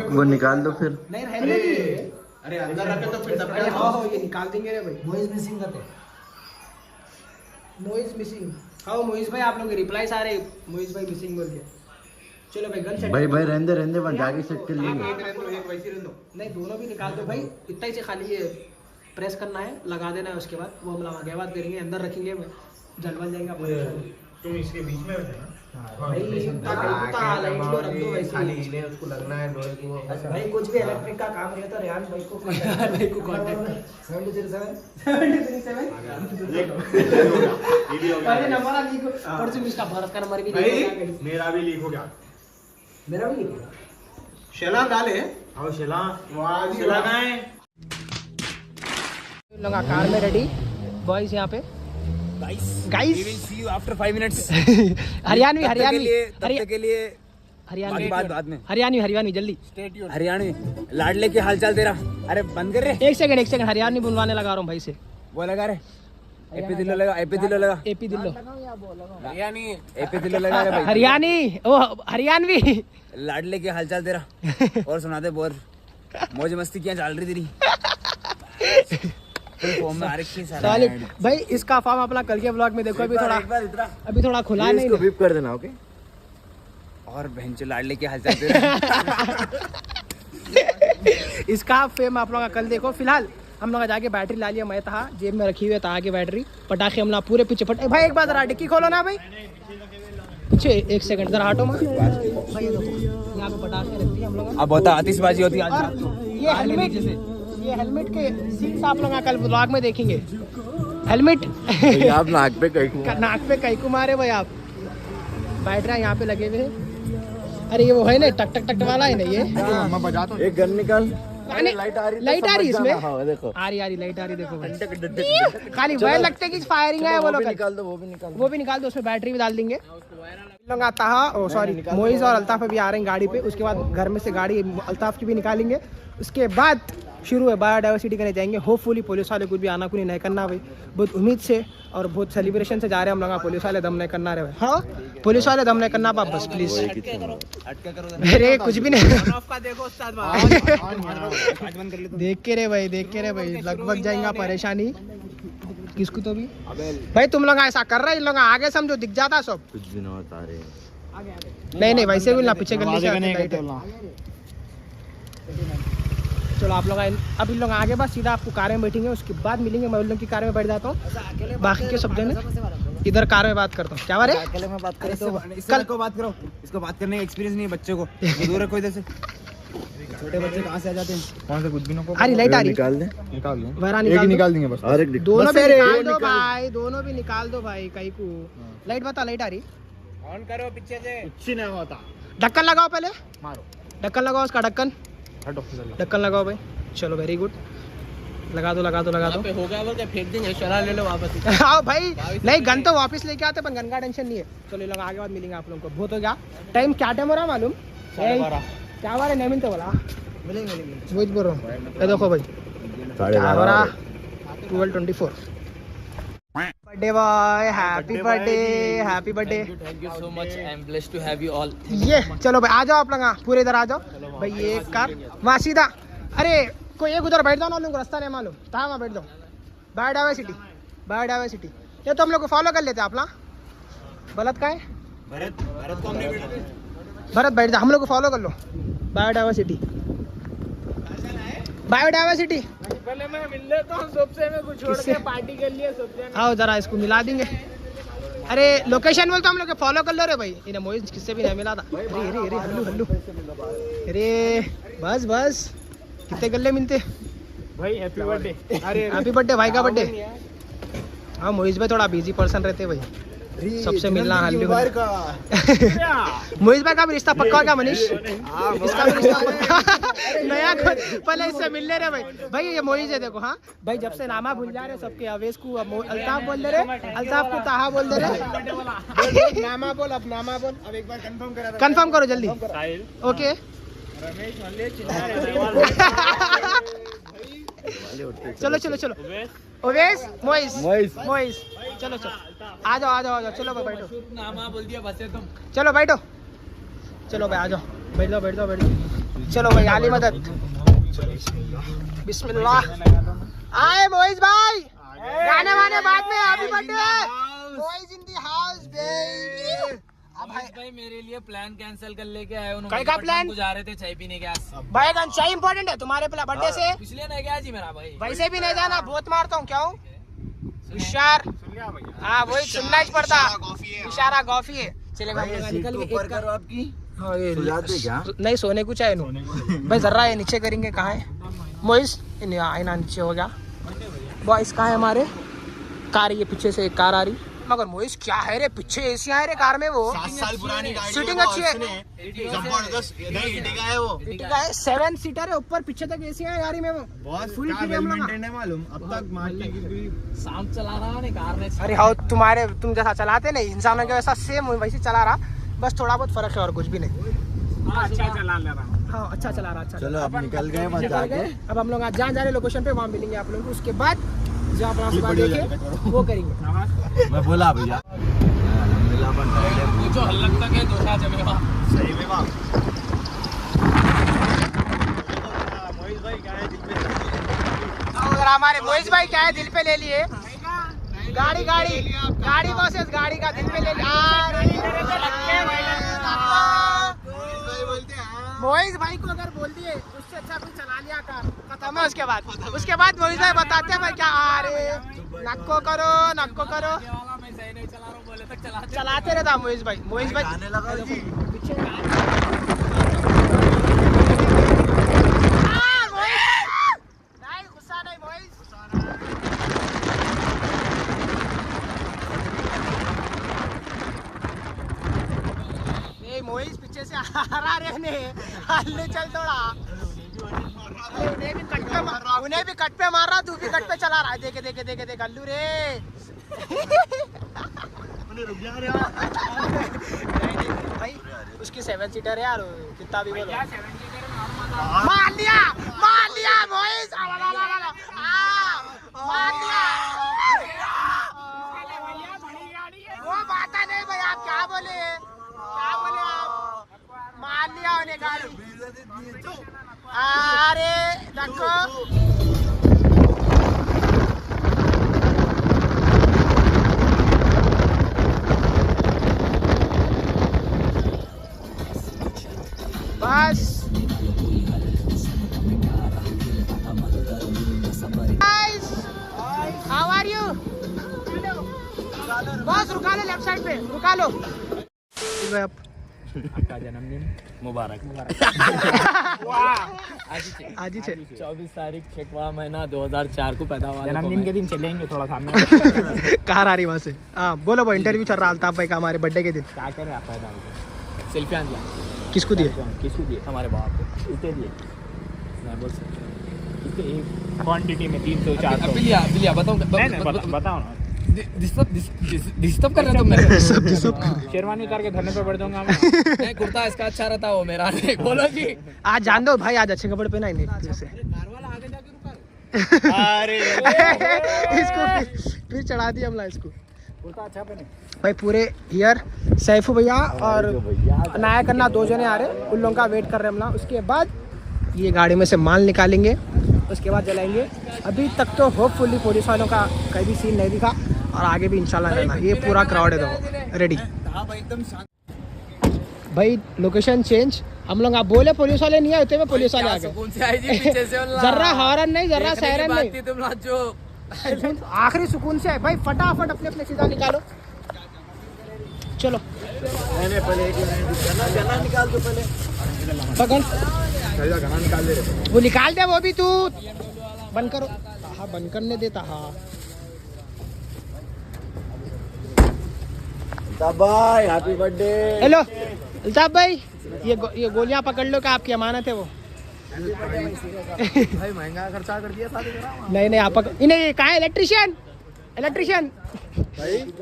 S3: वो निकाल दो फिर।
S2: नहीं रहने दीजिए।
S6: अरे अंदर रखे तो फिर
S2: अरे हाँ ये निकाल देंगे रे भाई। नॉइज मिसिंग करते, नॉइज मिसिंग। हाँ मोइज भाई आप लोग के रिप्लाईस आ रहे, मोइज भाई मिसिंग बोल के। चलो भाई गन सेट
S3: भाई भाई रहने दे वहाँ जाके सेट कर लेंगे।
S6: एक वैसी रहने दो।
S2: नहीं दोनों भी निकाल दो भाई, इतना ही से खाली ये प्रेस करना है, लगा देना है। उसके बाद वो हम आगे बात करेंगे, अंदर रखेंगे, जलवन जाएगा
S6: तुम इसके बीच में बैठे ना।
S2: उसको लगना है भाई। कुछ भी इलेक्ट्रिक का काम है तो रेहान भाई को भाई को कांटेक्ट 737 पहले नंबर लीक परसों मिस्टर भारत का नंबर भी लीक।
S6: मेरा भी लीक हो गया।
S2: मेरा भी लीक।
S6: शेला डाले आओ शेला, वाह शेला कहाँ है?
S2: लोग कार में रेडी बॉयज यहाँ पे guys
S5: We will see you after 5 minutes.
S2: Haryanvi
S5: तब तक के लिए
S2: हरियाणवी
S5: बाद में
S2: हरियाणवी जल्दी।
S5: हरियाणवी लाडले की हालचाल तेरा। अरे बंद कर रे।
S2: एक सेकंड हरियाणवी बुलवाने लगा रहा हूँ भाई से।
S5: वो लगा रे, एपी दिल्लो लगा, एपी दिल्लो लगा,
S2: एपी दिल्लो
S5: हरियाणी, एपी दिल्लो लगा रे भाई।
S2: हरियाणी ओ हरियाणवी
S5: लाडले की हालचाल तेरा। और सुना दे बोर मौज मस्ती क्या चल रही तेरी? फॉर्म में आरक्षी सारा
S2: सॉलिड भाई। इसका फॉर्म अपना कल के ब्लॉग में देखो, अभी थोड़ा खुला नहीं
S5: इसको बीप कर देना, ओके? और बहनचो लाडले की हालचाल तेरा।
S2: इसका फेम आप लोगों का कल देखो। फिलहाल हम लोग जाके बैटरी ला लिया, मैं था जेब में रखी हुई है की बैटरी। पटाखे हम लोग पूरे पीछे फटे। भाई एक बार जरा डिक्की खोलो ना भाई, पीछे एक सेकंड जरा हटो मत भाई। ये देखो यहाँ पे पटाखे रखती है हम लोग।
S5: अब होता आतिशबाजी होती है आज
S2: और
S5: रात को।
S2: ये हेलमेट के सीट्स आप लोग कल ब्लॉग में देखेंगे। हेलमेट
S3: आप नाक पे कहीं
S2: नाक पे कई को मारे भाई आप। बैटरी यहाँ पे लगे हुए हैं। अरे ये वो है ना टक टक टक वाला है ना ये।
S6: मैं बजाता हूँ।
S3: एक गन निकाल।
S2: लाइट आ रही इसमें।
S3: हाँ देखो
S2: आ रही लाइट आ रही देखो भाई। खाली वह लगता है कि फायरिंग है वो लोग।
S3: निकाल दो, वो भी निकाल
S2: दो, उसमें बैटरी भी डाल देंगे। लोग आता है सॉरी मोइज और अल्ताफ भी आ रहे हैं गाड़ी पे। उसके बाद घर में से गाड़ी अल्ताफ की भी निकालेंगे। उसके बाद शुरू है बायोडाइवर्सिटी करने जाएंगे। होपफुली पुलिस वाले कुछ भी आना कुछ नहीं करना भाई, बहुत उम्मीद से और बहुत सेलिब्रेशन से जा रहे हैं हम लोग। पुलिस वाले दम नहीं करना रहे भाई। हाँ पुलिस वाले दम नहीं करना पाप बस प्लीज। अरे कुछ भी नहीं देख के रे भाई लगभग जाएंगे परेशानी किसको तो भी। भाई तुम लोग ऐसा कर रहे हैं, इन लोग आगे समझो दिख जाता सब
S3: कुछ भी ना बता रहे।
S2: नहीं वैसे भी ना पीछे गली से। चलो आप लोग अब इन लोग आगे बस सीधा आपको कार में बैठेंगे, उसके बाद मिलेंगे। मैं उन लोग की कार में बैठ जाता हूँ, बाकी के सब जने इधर कार में बात करता हूँ। क्या बारे
S5: अकेले में बात करें तो कल को बात करो। इसको बात करने का एक्सपीरियंस नहीं है बच्चे को। दूर रखो इधर से। छोटे बच्चे कहाँ से आ जाते हैं?
S6: कौन से कुछ भी ना को
S2: अरे लाइट आ रही
S3: निकाल दे,
S6: निकाल दो।
S2: एक ही
S6: निकाल देंगे बस।
S3: और एक
S2: दोनों भी निकाल दो भाई, दोनों भी निकाल दो भाई। कहीं को लाइट बता, लाइट आ रही।
S5: ऑन करो पीछे से।
S6: कुछ नहीं होता।
S2: ढक्कन लगाओ पहले,
S6: मारो
S2: ढक्कन लगाओ उसका। ढक्कन
S6: हटो
S2: ढक्कन लगाओ भाई। चलो वेरी गुड, लगा दो लगा दो लगा दो।
S5: हो गया बोल के फेंक देंगे, चला ले लो वापस।
S2: आओ भाई, नहीं गन तो वापस लेके आते, पर गन का टेंशन नहीं है। चलो लोग आगे बाद मिलेंगे आप लोगों को। बहुत हो गया टाइम। क्या टाइम हो रहा मालूम? क्या बार है नहीं मिलते बोला मिलेंगे वही बोल रहा हूँ। देखो भाई क्या हो रहा 12:24। Birthday boy, happy birthday.
S5: Thank you so much. I am blessed to have you all.
S2: ये चलो भाई आ जाओ आप लोग, पूरे इधर आ जाओ भाई। ये कार वहाँ सीधा। अरे कोई एक उधर बैठ जाओ ना, लोग रास्ता नहीं मालूम था, वहाँ बैठ जाओ। बायोडाइवर्सिटी ये तो हम लोग को फॉलो कर लेते हैं। अपना गलत का है भरत बैठ जा, हम लोग को फॉलो कर लो। बायोडाइवर्सिटी
S5: पहले मैं मिल लेता हूं सबसे। मैं कुछ छोड़ के पार्टी कर लिया सबसे।
S2: आओ जरा इसको मिला देंगे। अरे लोकेशन बोल तो हम लोग फॉलो कर लो रे भाई। इन्हें मोहित किससे भी नहीं मिला था। अरे अरे अरे हल्लू हल्लू अरे बस बस कितने गल्ले मिलते
S6: भाई हैप्पी बर्थडे।
S2: अरे हैप्पी बर्थडे भाई का बर्थडे। हाँ मोहित भाई थोड़ा बिजी पर्सन रहते भाई, सबसे मिलना हल्लू मोहित भाई का भी रिश्ता पक्का होगा मनीष। इसका भी रिश्ता पक्का नया पहले इससे मिलने रहे भाई। भाई ये मोहित है देखो। हाँ भाई जब से नामा भूल जा रहे सबके, अवेश को अल्ताफ बोल दे रहे, अल्ताफ को ताहा बोल दे रहे। नामा बोल, अब नामा बोल, अब एक बार कंफर्म करो जल्दी। ओके चलो चलो चलो ओवेश मोइस मोइस चलो चलो आ जाओ आ जाओ आ जाओ। चलो भाई बैठो, नामा बोल दिया बस तुम। चलो बैठो, चलो भाई आ जाओ, बैठ जाओ बैठ जाओ बैठ जाओ। चलो भाई आली मदद, बिस्मिल्लाह। आए मोइस भाई, गाने वाने बाद में। Happy birthday Moiz in the house baby. अब भाई मेरे लिए प्लान कैंसिल कर लेके आए उन्होंने। कई का प्लान? जा रहे थे चाय पीने के। भाई चाय इंपॉर्टेंट है तुम्हारे बर्थडे से, इसलिए नहीं गया जी मेरा भाई। वैसे भी नहीं जाना, बहुत मारता हूँ। क्या हूँ होशियार? हाँ वही सुनना ही पड़ता, इशारा कॉफी है। चले भाई निकल के करो आपकी। हाँ ये नहीं सोने को चाहे भाई जरा ये नीचे करेंगे। कहाँ है मोइस? आईना नीचे हो गया। बॉयस कहाँ है हमारे? कार ये पीछे से एक कार आ रही, मगर मोइस क्या है रे पीछे एसी है रे कार में। वो
S6: 7 साल पुरानी गाड़ी,
S2: सीटिंग अच्छी है,
S6: जबरदस्त इटिका है वो।
S2: इटिका है, 7 सीटर है, ऊपर पीछे तक एसी है गाड़ी में। वो
S6: बहुत
S2: फुल
S6: क्या वेल मेंटेन है मालूम। अब तक मार्केट की
S5: शाम चला रहा है कार ने।
S2: अरे हाँ तुम्हारे, तुम जैसा चलाते नहीं इंसानों के वैसा सेम वैसे चला रहा, बस थोड़ा बहुत फर्क है और कुछ भी नहीं।
S6: अच्छा चला ले रहा।
S2: हाँ अच्छा चला रहा। अच्छा
S3: चलो अब निकल गए मत जाके।
S2: अब हम लोग आज जहाँ जा रहे लोकेशन पे वहाँ मिलेंगे आप लोगों को। उसके बाद जो आप वहाँ देखे वो करेंगे।
S3: मैं बोला भैया
S5: जो हल्लक तक है दोसा जमेगा
S6: सही में बाप। मोहित भाई क्या है दिल पे?
S2: और हमारे मोहित भाई क्या है दिल पे ले लिए। गाड़ी गाड़ी गाड़ी बॉसेस गाड़ी का दिल पे ले मोहित भाई को अगर बोल दिए उससे अच्छा कुछ चला लिया कार, खत्म है। उसके बाद मोहित भाई बताते हैं भाई क्या आ रहे नक्को करो
S5: मैं सही नहीं चला रहा हूँ बोले तक
S2: चलाते रहता मोहित भाई। मोहित भाई
S3: आने लगा जी।
S2: नहीं गुस्सा नहीं मोहित। मोहित पीछे से आ रहा रहने हल्ले चल थोड़ा। उन्हें भी कट पे मार रहा, तू भी कट पे चला रहा है। देखे देखे देखे देख अल्लू रे। भाई उसकी 7 सीटर है यार, कितना भी बोलो। मार लिया मोहित, मार लिया। वो बात नहीं भाई, आप क्या बोले आप? मान लिया उन्हें गाड़ी। अरे देखो बस। How are you? बस रुका लो, लेफ्ट साइड पे रुका लो।
S5: आपका जन्मदिन मुबारक।
S2: आज ही
S5: 24 तारीख 6वां महीना 2004 को पैदा हुआ। जन्मदिन के दिन चलेंगे थोड़ा सामने।
S2: कार आ रही वहाँ से। हाँ बोलो भाई, इंटरव्यू चल रहा अल्ताफ भाई का हमारे बर्थडे के दिन।
S5: क्या कर रहे आप? सेल्फियाँ दिया
S2: किसको दिए?
S5: किसको दिए? हमारे बाप को। इतने दिए मैं बोल सकता हूँ क्वांटिटी में 300-400 बिलिया बताओ ना। डिस्टर्ब कर रहे तुम मेरे। शेरवानी उतार के धरने पे बैठ जाऊंगा मैं। नहीं कुर्ता इसका अच्छा रहता वो मेरा। नहीं बोलो जी
S2: आज जान दो भाई, आज अच्छे कपड़े पहना ही नहीं से।
S6: अरे
S2: इसको फिर चढ़ा दिया हमला इसको।
S5: कुर्ता अच्छा पहने
S2: भाई पूरे ईयर सैफू भैया और नाया करना 2 जने आ रहे, उन लोगों का वेट कर रहे हैं हमला। उसके बाद ये गाड़ी में से माल निकालेंगे, उसके बाद जलाएंगे। अभी तक तो होपफुली पुलिस वालों का कहीं भी सीन नहीं दिखा, और आगे भी इंशाल्लाह रहना। ये पूरा क्राउड है देखो रेडी। भाई लोकेशन चेंज, हम लोग आप बोले पुलिस वाले नहीं आए, उतने में पुलिस वाले आ गए। जर्रा हॉर्न नहीं, जर्रा सायरन नहीं,
S5: तुम जो
S2: आखिरी सुकून से है भाई। फटाफट अपने अपने सीधा निकालो। चलो
S6: पहले गना निकाल दो पहले।
S2: पकड़,
S6: गना निकाल दे रहे।
S2: वो निकाल दे, वो भी तू बंद करो। हाँ बंद करने देता। हाँ
S6: भाई हैप्पी बर्थडे।
S2: हेलो अल्ताफ भाई, ये गोलियां पकड़ लो, क्या आपकी अमानत है वो?
S6: भाई महंगा खर्चा कर दिया शादी करा।
S2: नहीं आप पकड़। इन्हें कहाँ है इलेक्ट्रिशियन?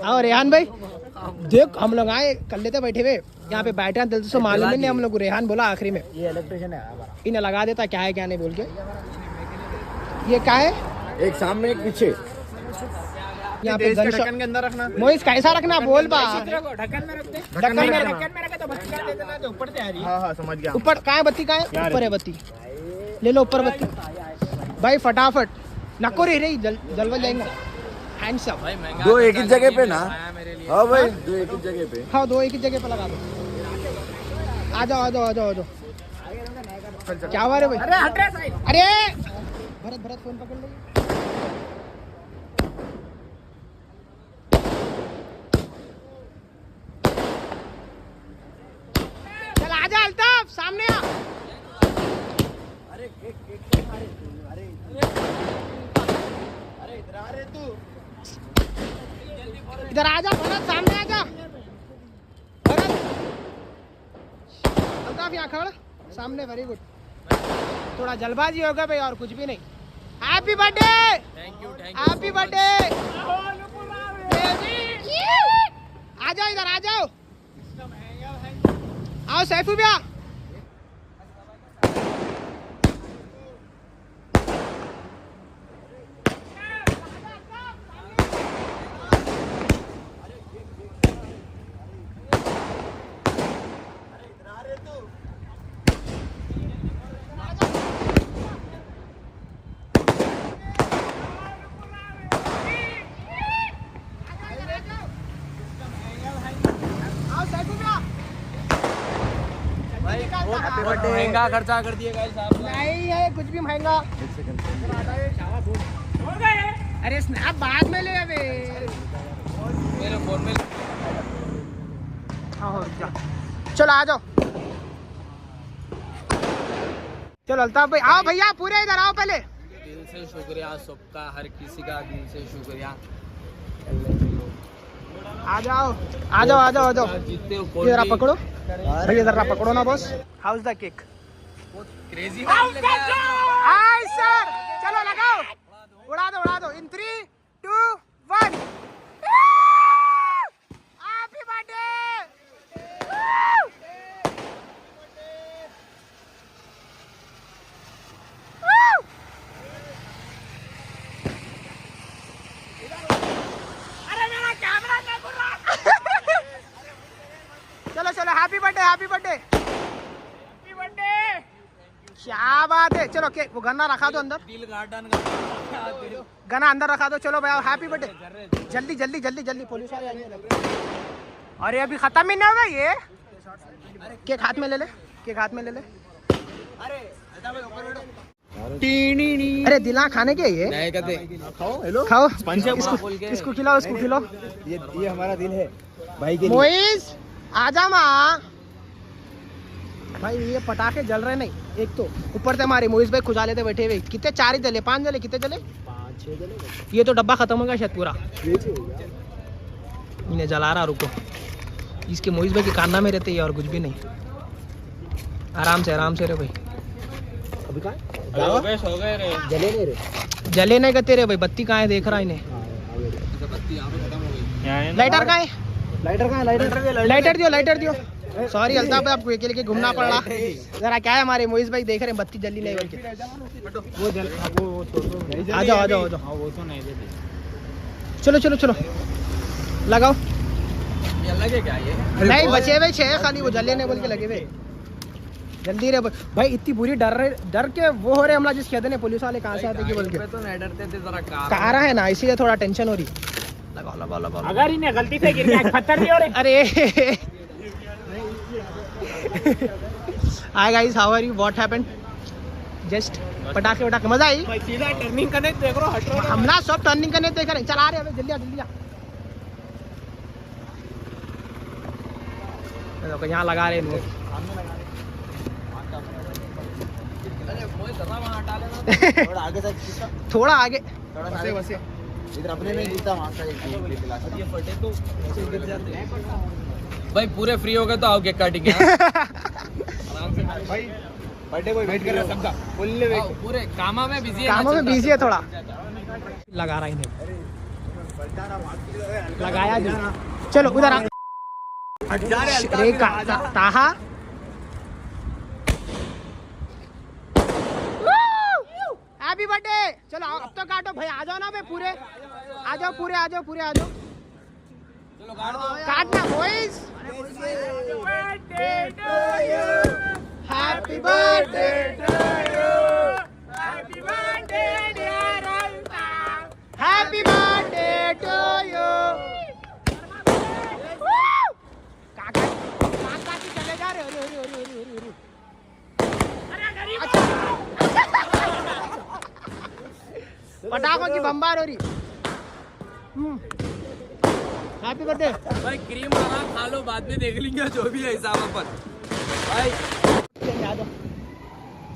S2: आओ रेहान भाई, देख हम लोग आए कर लेते बैठे हुए यहाँ पे बैठे हैं, दिल से मालूम नहीं हम लोग को। रेहान बोला आखिरी में
S6: ये इलेक्ट्रिशियन है हमारा।
S2: इन्हें लगा देता क्या है क्या नहीं बोल के। ये क्या है?
S6: एक सामने एक पीछे।
S2: यहाँ पे
S6: ढक्कन के अंदर रखना।
S2: मोइस कैसा रखना बोल बा।
S5: ढक्कन में रखते,
S2: ढक्कन में रख।
S5: ढक्कन में रखे तो बत्ती का दे देना, जो ऊपर से आ रही है।
S6: हाँ समझ गया।
S2: ऊपर कहाँ है बत्ती? कहाँ है? ऊपर है बत्ती, ले लो ऊपर बत्ती भाई फटाफट। नको रे जलवल जाएंगे। हैंडसम।
S3: दो एक ही जगह पे ना। हाँ भाई दो एक ही जगह पे।
S2: हाँ दो एक ही जगह पे लगा दो। आ जाओ। क्या हुआ रे भाई?
S5: अरे हट रे साइड।
S2: अरे भरत फोन पकड़ लो। चल आजा अल्ताफ, सामने आ। इधर आजा भरत, सामने आजा भरत। अल्ताफ यहाँ खड़ सामने। Very good. थोड़ा जल्दबाजी होगा भाई और कुछ भी नहीं। Happy birthday. Happy birthday. आ जाओ इधर, आ जाओ। आओ सैफू भैया।
S5: महंगा खर्चा कर दिए गाइस आप।
S2: नहीं है कुछ भी महंगा। अरे स्नैप बाद में ले अबे।
S5: मेरे फोन में।
S2: हाँ चलो आ जाओ। चलो अल्ताफ भाई आओ। भैया पूरे इधर आओ पहले।
S5: दिल से शुक्रिया सबका, हर किसी का दिल से शुक्रिया।
S2: आ जाओ।
S5: जीतते हो
S2: ये जरा पकड़ो भैया, जरा पकड़ो ना boss. How is the cake?
S5: Crazy.
S2: Hi sir, चलो लगाओ। उड़ा दो इन 3 2 1। Happy birthday. अरे मेरा कैमरा नहीं घूम रहा। चलो हैप्पी बर्थडे। क्या बात है। चलो केक, वो गन्ना रखा दो अंदर।
S5: दिल गार्डन का
S2: गन्ना अंदर रखा दो। चलो भैया हैप्पी बर्थडे। जल्दी पुलिस वाले आएंगे। अरे अभी खत्म ही नहीं हुआ ये। केक हाथ में ले ले। अरे दिला खाने के ये
S5: नहीं कहते।
S2: खाओ। इसको खिलाओ।
S6: ये हमारा दिल है भाई के लिए।
S2: मोइस आजा माँ। भाई ये पटाखे जल रहे नहीं। एक तो ऊपर से हमारे मोइस भाई खुजा लेते बैठे हुए। कितने 4 ही जले, 5 जले, कितने जले?
S6: 5-6 जले।
S2: ये तो डब्बा खत्म हो गया शायद पूरा। इन्हें जला रहा। रुको, इसके मोइस भाई के कांधा में रहते हैं और कुछ भी नहीं। आराम से रे भाई।
S6: अभी कहाँ
S5: हो गए रे।
S6: जले नहीं रे।
S2: जले नहीं करते रे भाई। बत्ती कहाँ है देख रहा इन्हें।
S5: बत्ती यहाँ पे खत्म हो गई।
S2: लाइटर कहाँ है? लाइटर दियो। सॉरी अल्ताफ भाई, आपको अकेले के घूमना पड़ रहा। जरा क्या है, हमारे मोइस भाई देख रहे हैं बत्ती जल्दी नहीं करके। आ जाओ।
S5: वो तो नहीं देते।
S2: चलो लगाओ।
S5: ये लगे क्या ये?
S2: नहीं बचे हुए 6 खाली, वो जले नहीं बोल के लगे हुए। जल्दी रे भाई। इतनी बुरी डर के वो हो रहे हमला जिस कहते हैं पुलिस वाले कहाँ से आते कि बोल के।
S5: तो नहीं डरते थे जरा
S2: कार है ना, इसीलिए थोड़ा टेंशन हो रही। लगाओ।
S5: अगर इन्हें गलती से गिर गया पत्थर भी हो रहे।
S2: अरे hi guys, how are you? What happened? Just पटाखे मजा आई।
S5: सीधा टर्निंग करने देख रहा हट रहा।
S2: हमला सब टर्निंग करने देख रहे। चला रहे जल्दी आ। देखो यहाँ लगा रहे नोट।
S3: थोड़ा आगे तक
S2: थोड़ा आगे
S3: थोड़ा वैसे इधर अपने में जीता वहाँ का ये फटे तो गिर जाते हैं।
S5: भाई पूरे फ्री हो गए तो आओ केक काटेंगे।
S6: भाई बर्थडे कोई वेट कर रहा है सबका फुल वेट।
S5: पूरे कामा में बिजी
S2: कामों में बिजी है थोड़ा। लगा रहा इन्हें, लगाया नहीं। चलो उधर आ। रेखा ताहा हैप्पी बर्थडे। चलो अब तो काटो भाई, आ जाओ ना भाई पूरे, आ जाओ पूरे, आ जाओ पूरे, आ जाओ। काटना boys. Happy birthday to you, happy birthday dear Altaf, happy birthday to you. काका काका की चले जा रहे। अच्छा पटाखों की बम्बार हो रही। हैप्पी बर्थडे
S5: भाई। क्रीम वाला खा लो, बाद में देख लेंगे जो भी है हिसाब अपन। भाई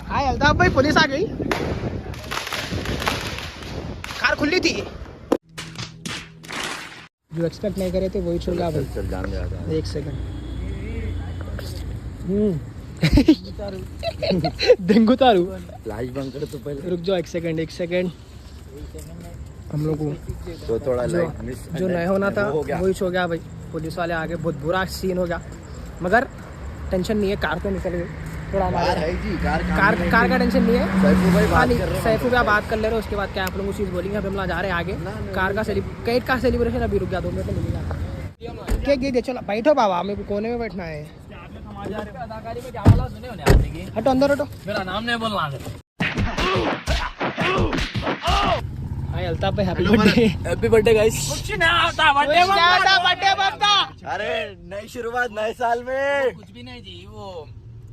S2: हाय अल्ताफ भाई, पुलिस आ गई। कार खुली थी, जो एक्सपेक्ट नहीं करे थे वही छुड़ गया भाई।
S3: चल जान दे।
S2: एक सेकंड। डेंगू तारू।
S3: फ्लैश बंद कर तो पहले
S2: रुक जाओ एक सेकंड, एक सेकंड। हम लोग को
S3: तो थोड़ा लाइट मिस
S2: जो नहीं होना था वही हो गया भाई। पुलिस वाले आ गए, बहुत बुरा सीन हो गया, मगर टेंशन नहीं है, कार तो निकल गई। थोड़ा
S3: कार है जी,
S2: कार का टेंशन नहीं है।
S3: सैफू भाई बात
S2: खाली
S3: कर रहे हैं।
S2: सैफू भैया बात कर ले रहे हो, उसके बाद क्या आप लोगों को चीज़ बोलेंगे। अभी हम लोग जा रहे हैं आगे। कार का केक का सेलिब्रेशन अभी रुक गया, 2 मिनट में मिलेगा। केक दे दे, चलो बैठो बाबा, मेरे को कोने में बैठना है।
S5: अदाकारी में क्या बोला सुने होने आते की?
S2: हटो अंदर हटो।
S5: मेरा नाम नहीं बोलना है।
S2: हाय अल्ताफ भाई, happy birthday.
S5: Happy birthday guys. कुछ नहीं आता बर्थडे
S2: बर्थडे।
S3: अरे नई शुरुआत नए साल में।
S5: कुछ भी नहीं जी, वो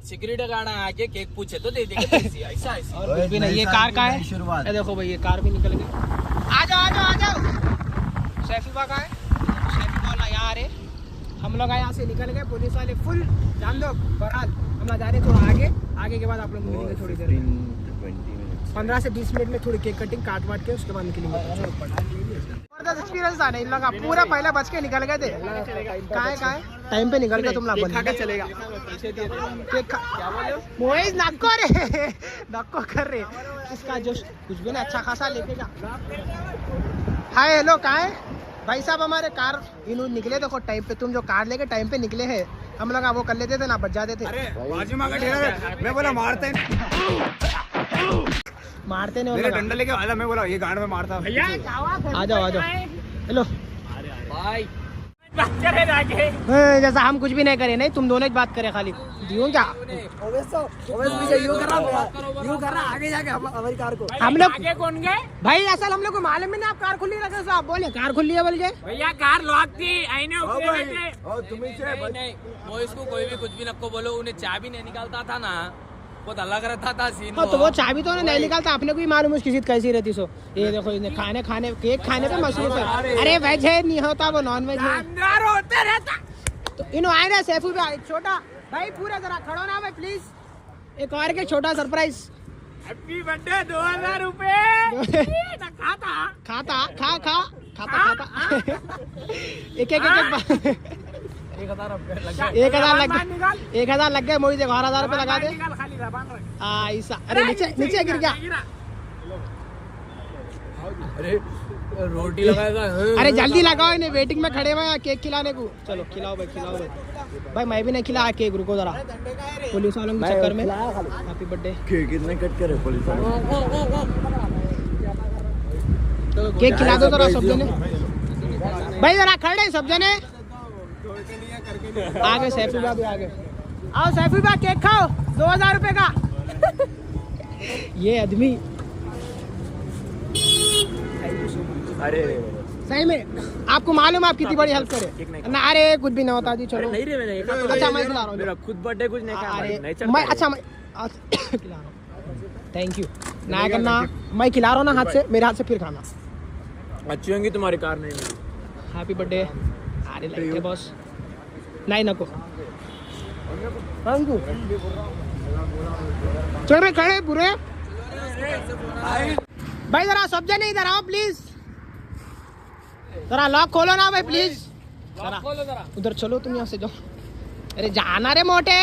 S5: सिक्योरिटी गार्ड आके केक पूछे तो दे देंगे पैसे। ऐसा
S2: और कुछ भी नहीं। ये कार का है,
S3: शुरुआत।
S2: ये देखो भाई, ये कार भी निकल गई। आ जाओ आ जाओ आ जाओ। सैफुबा का है, सैफुबा वाला यहाँ आ रहे। हम लोग यहाँ से निकल गए, पुलिस वाले फुल जान दो। बहरहाल हम लोग जा रहे थोड़ा आगे के बाद आप लोग मिलेंगे थोड़ी देर में। 15 से 20 मिनट में थोड़ी केक कटिंग काट वाट के उसके बाद निकलेंगे। जबरदस्त एक्सपीरियंस था। नहीं लगा पूरा पहले बच के निकल गए थे। कहाँ टाइम पे निकल गए तुम लोग। चलेगा मोइज नक्को रे, नक्को कर रहे इसका जो कुछ भी नहीं, अच्छा खासा लेके जा। हाय हेलो, कहाँ है भाई साहब? हमारे कार इन्होंने निकले देखो टाइम पे। तुम जो कार लेके टाइम पे निकले हैं, हम लोग वो कर लेते थे ना, बच जाते थे।
S6: बाजू में मैं बोला मारते
S2: नहीं
S6: मेरा डंडा लेके आया, मैं बोला ये गांड में मारता।
S2: आ जाओ हेलो
S5: भाई।
S2: जैसा हम कुछ भी नहीं करे। नहीं तुम दोनों ही बात करे, खाली दियो क्या
S5: आगे जाके हमारी कार को
S2: हम लोग।
S5: आगे कौन गए
S2: भाई असल हम लोग को मालूम ही नहीं, आप कार खुली रखे साहब बोले कार खुली है बोल के।
S5: भैया? कार लॉक थी, आईने ऊपर बैठे।
S3: नहीं
S5: वो इसको कोई भी कुछ भी नको बोलो, उन्हें चाबी नहीं निकालता था ना, बहुत अलग रहता था सीन।
S2: हाँ तो वो चाबी तो नहीं निकालता, अपने को ही मालूम उसकी जिद कैसी रहती। सो ये देखो इन्हें खाने केक खाने पे मशरूफ है। अरे वेज है नहीं होता, वो नॉन वेज है।
S5: होते रहता।
S2: तो इन्हों आए ना सैफू भी छोटा भाई, पूरा जरा खड़ो ना भाई प्लीज। एक और के छोटा सरप्राइज।
S5: हैप्पी बर्थडे 2000 रुपए खाता
S2: एक 1000 लग गए। मोदी देखो 1000 रुपए लगा दे। ऐसा अरे नीचे गिर गया।
S5: अरे रोटी लगाएगा।
S2: अरे जल्दी लगाओ, इन्हें वेटिंग में खड़े हुए केक खिलाने को। चलो खिलाओ भाई, खिलाओ भाई। मैं भी नहीं खिला केक, रुको जरा। पुलिस वालों के चक्कर में। Happy birthday.
S3: कितने कट करे पुलिस वाले?
S2: केक खिला दो जरा सब जने भाई, जरा खड़े सब जने। आगे सैफुबा भी आगे आओ। सैफुबा केक खाओ 2000 रुपए का। ये आदमी
S3: अरे
S2: सही में आपको मालूम आप कितनी बड़ी हेल्प करे ना। अरे कुछ भी नहीं होता जी, चलो।
S5: नहीं रे मैंने
S2: अच्छा मैं खिला रहा हूँ।
S5: मेरा खुद बर्थडे कुछ नहीं खाया।
S2: अरे मैं अच्छा मैं खिला रहा हूँ। थैंक यू ना करना, मैं खिला रहा हूँ ना हाथ से, मेरे हाथ से फिर खाना।
S5: अच्छी होंगी तुम्हारी कार नहीं।
S2: Happy birthday. अरे लाइक बॉस नहीं नको थैंक यू। चल रहे खड़े पूरे भाई, जरा सब जने इधर आओ प्लीज, जरा लॉक खोलो ना भाई प्लीज, जरा उधर चलो, तुम यहाँ से जाओ। अरे जाना रे मोटे,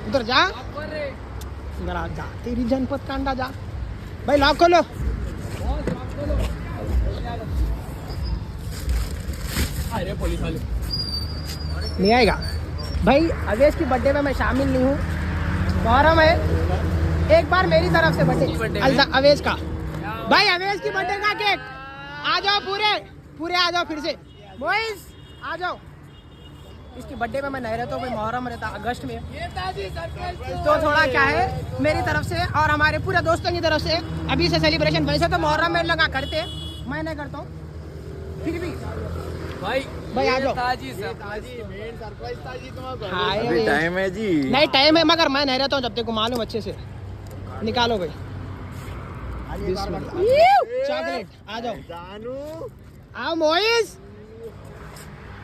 S2: उधर जा, जरा जा, तेरी जनपद कांडा जा भाई, लॉक खोलो।
S5: अरे पुलिस वाले
S2: नहीं आएगा भाई। अवेश की बर्थडे में मैं शामिल नहीं हूँ, मुहर्रम है, एक बार मेरी तरफ से बर्थडे अवेश का भाई, अवेश की बर्थडे का केक। आ जाओ पूरे पूरे, आ जाओ फिर से बॉयज, आ जाओ। इसकी बर्थडे में मैं नहीं रहता हूँ भाई, मुहर्रम रहता अगस्त में, तो थोड़ा क्या है मेरी तरफ से और हमारे पूरे दोस्तों की तरफ से अभी से सेलिब्रेशन। वैसे तो मुहर्रम में लगा करते, मैं नहीं करता हूँ, फिर भी भाई आ जाओ।
S3: अभी टाइम है जी,
S2: नहीं टाइम है, मगर मैं नहीं रहता हूँ जब तक को मालूम अच्छे से। निकालो भाई चॉकलेट, आ जाओ। आओ मोइस,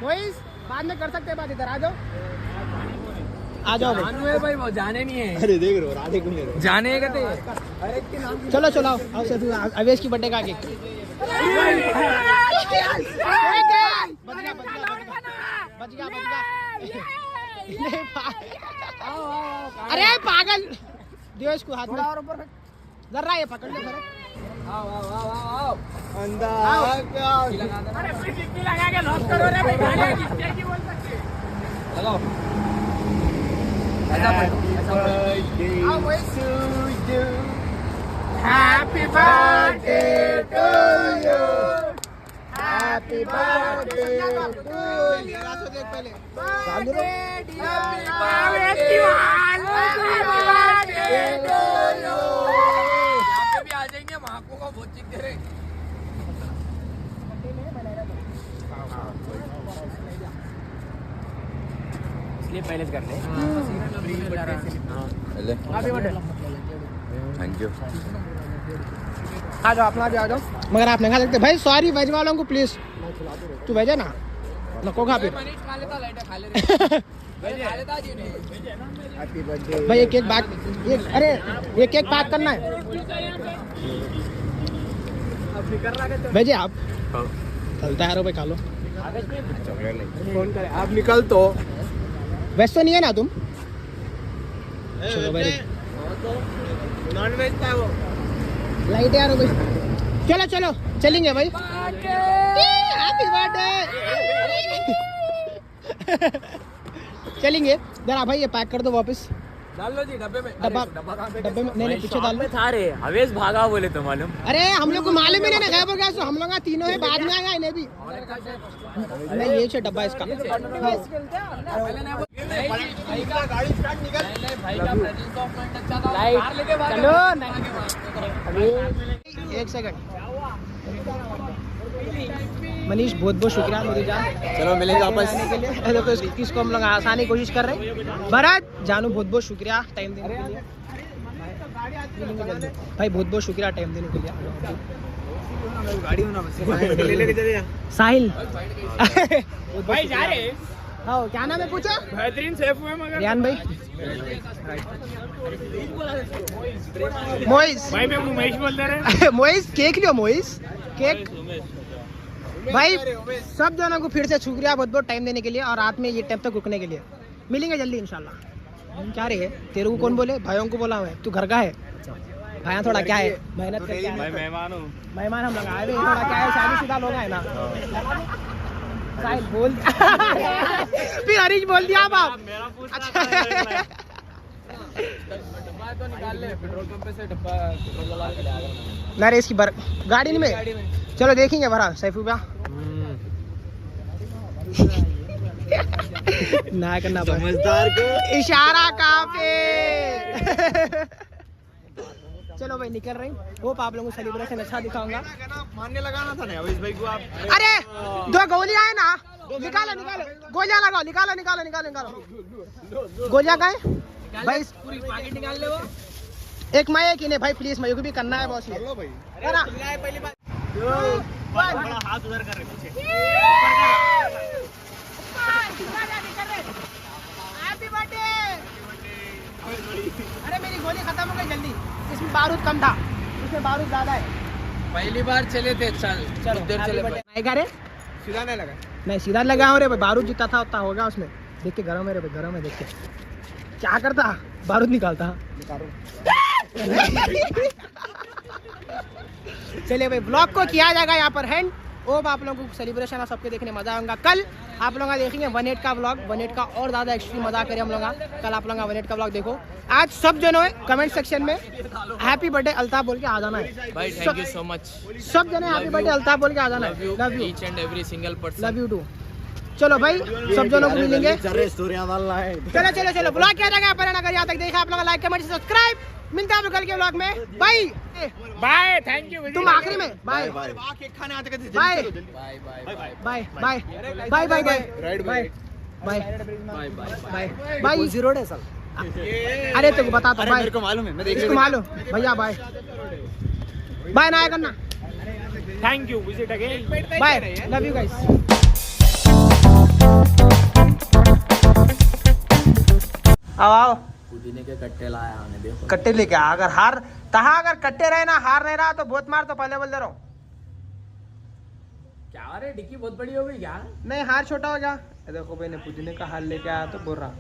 S2: मोइस बाद में कर सकते हैं बात, इधर आ जाओ, आ जाओ भाई।
S5: भाई वो जाने नहीं है,
S3: अरे देख रहे हो राधे को नहीं रहे।
S5: जाने कहते।
S2: चलो चलो आओ से, अवेश की बर्थडे का केक। बच गया अरे पागल, दियो इसको हाथ में, जरा ये पकड़ ले फर्क। लगा के लॉक करो रे भाई, लगाओ। Happy birthday to you, happy birthday to you, happy birthday to you।
S5: भी आ जाएंगे, महाको का बहुत चिक दे रहे। इसलिए पहले से कर ले।
S3: Thank you.
S2: आ जाओ अपना भी आ जाओ, मगर आप नहीं खा सकते भाई, सॉरी वेज वालों को प्लीज। तू भेजे ना नको खा, फिर भाई एक एक बात, अरे एक एक बात करना है, भेजे आप चलता है भाई, खा लो।
S5: फोन करे आप निकल तो,
S2: वैसे तो नहीं है ना तुम। चलो भाई,
S5: नॉन वेज था वो।
S2: लाइट यार भाई, चलो चलो चलेंगे भाई। हैप्पी बर्थडे चलेंगे। जरा भाई ये पैक कर दो वापस,
S5: डाल लो जी डब्बे में।
S2: डब्बा डब्बे में नहीं पीछे डाल लो।
S5: था रे हवेश भागा बोले तो मालूम।
S2: अरे हम लोग को मालूम ही नहीं ना, गए हो क्या, हम लोग तीनों है, बाद में आएगा इन्हें भी। नहीं ये छे डब्बा इसका। चलो एक सेकंड, मनीष बहुत बहुत शुक्रिया मेरी जान।
S3: चलो मिलेंगे वापस।
S2: देखो किसको हम लोग आसानी कोशिश कर रहे हैं। भरत जानू बहुत बहुत शुक्रिया टाइम देने के लिए भाई, बहुत बहुत शुक्रिया टाइम देने के लिए। साहिल
S5: भाई जा रहे
S2: हाँ, क्या नाम है पूछा?
S5: बेहतरीन सेफ हुए मगर
S2: रियान भाई, मोइस
S5: भाई मैं उमेश बोल दे रहे।
S2: मोइस केक लियो, मोइस केक भाई। सब जनों को फिर से शुक्रिया बहुत बहुत टाइम देने के लिए और रात में ये टाइम तक रुकने के लिए। मिलेंगे जल्दी इंशाल्लाह। क्या रे तेरे को कौन बोले? भाइयों को बोला मैं, तू घर का है भाई, थोड़ा क्या है मेहनत करके आए।
S5: मेहमान हूँ,
S2: मेहमान हम लोग आए हुए, थोड़ा क्या है शादीशुदा लोग है ना। साहिल बोल फिर हरीश बोल दिया आप। अच्छा
S5: तो निकाल ले, पेट्रोल पंप से डब्बा पेट्रोल लगा के ले आ गया।
S2: ना रे इसकी गाड़ी में चलो देखेंगे भरा सैफू भैया ना करना
S3: समझदार को
S2: इशारा काफी। चलो भाई निकल रही। होप आप लोगों को सेलिब्रेशन अच्छा दिखाऊंगा।
S6: मानने लगाना था ना अवेश भाई को आप।
S2: अरे 2 गोलियां है ना, निकालो निकालो गोलियां लगाओ, निकालो निकालो निकालो निकालो गोलियां का है भाई,
S5: पूरी पैकेट निकाल ले वो।
S2: एक मैं एक इन्हें भाई प्लीज, मेरे को भी करना है बॉस।
S6: चलो भाई,
S2: है ना
S6: पहली बात
S2: बड़ा
S6: हाथ उधर कर रहे पीछे।
S2: हैप्पी अरे मेरी गोली खत्म हो गई जल्दी, इसमें बारूद कम था, इसमें बारूद ज्यादा है।
S5: पहली बार चले थे, चलो देर चले
S2: नहीं करे
S5: सीधा नहीं लगा।
S2: नहीं सीधा लगा हो रे भाई, बारूद जितना था उतना होगा उसमें। देख के गरम है रे भाई, गरम है। देख के क्या करता, बारूद निकालता। चलिए भाई, ब्लॉग को किया जाएगा यहाँ पर हैंड। अब आप लोगों को सेलिब्रेशन है, सबके देखने मजा आएगा। कल आप लोग देखेंगे 1/8 का व्लॉग, 1/8 का और ज़्यादा एक्सट्रीम मजा करें हम लोग। कल आप लोग 1/8 का व्लॉग देखो। आज सब जनों कमेंट सेक्शन में हैप्पी बर्थडे अल्ताफ बोल के आ जाना है
S5: भाई। Thank you so much.
S2: सब जने हैप्पी बर्थडे अल्ताफ बोल के आ जाना है। Love you
S5: each and every single person.
S2: Love you too. चलो भाई, सब जनों को मिलेंगे। चलो चलो चलो, ब्लॉग किया जाएगा पर अगर यहाँ तक देखा आप लोग, लाइक कमेंट सब्सक्राइब। मिलता है कल के व्लॉग में। Bye
S5: bye, thank you.
S2: तुम आखिरी में बाय बाय
S6: खाने आते
S2: bye
S5: bye bye bye
S2: bye bye bye bye bye bye bye bye bye. Zero day sir. अरे तेरे को बता तो, मेरे को मालूम है, मैं देख इसको मालूम भैया। बाय बाय ना करना।
S5: Thank you, visit again.
S2: Bye, love you guys. आओ आओ,
S5: पुदीने के कट्टे लाया हमने, देखो
S2: कट्टे लेके आ। अगर हार तहा अगर कट्टे रहे ना, हार नहीं रहा तो बहुत मार। तो पहले बोल दे रहा हूँ।
S5: क्या रे, डिक्की बहुत बड़ी हो गई क्या?
S2: नहीं, हार छोटा हो गया। देखो भाई ने पुदीने का हार लेके आया तो बोल रहा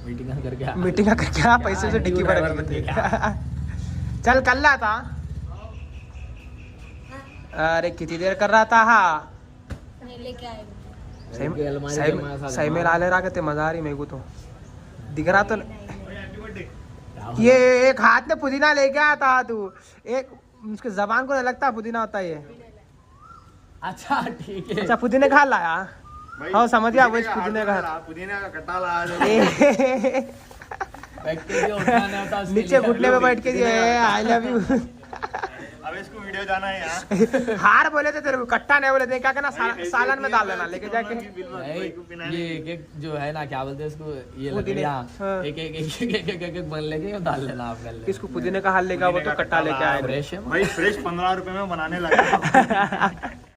S5: मीटिंग करके आ।
S2: मीटिंग करके आ, पैसे से डिक्की बढ़ गई। चल कल रहा था। अरे कितनी देर कर रहा था। हाँ सही में ला ले रहा कहते, मजा आ रही मेरे को तो। दिख रहा तो ये एक हाथ में पुदीना लेके आया था तू। एक उसके जबान को नहीं लगता पुदीना होता है ये।
S5: अच्छा ठीक है।
S2: अच्छा पुदीने का हाल लाया। हाँ समझ गया, वो पुदीने का
S6: पुदीने का कट्टा ला
S5: बैठ के जो उठाना होता उसके
S2: नीचे
S5: लिए
S2: घुटने पे बैठ के दिए आई लव यू।
S6: अब इसको वीडियो जाना है यार।
S2: हार बोले थे तेरे को, कट्टा नहीं बोले थे। क्या करना, सालन में डाल लेना लेके जाके।
S5: ये एक जो है ना, क्या बोलते हैं इसको, ये
S2: पुदीने,
S5: लकड़ियाँ
S2: हाँ।
S5: एक एक एक एक एक एक एक बन लेके डाल लेना आप कर ले।
S2: किसको पुदीने का हाल लेगा, वो तो कट्टा लेके आए।
S6: भाई फ्रेश 15 रुपए में बनाने लगा।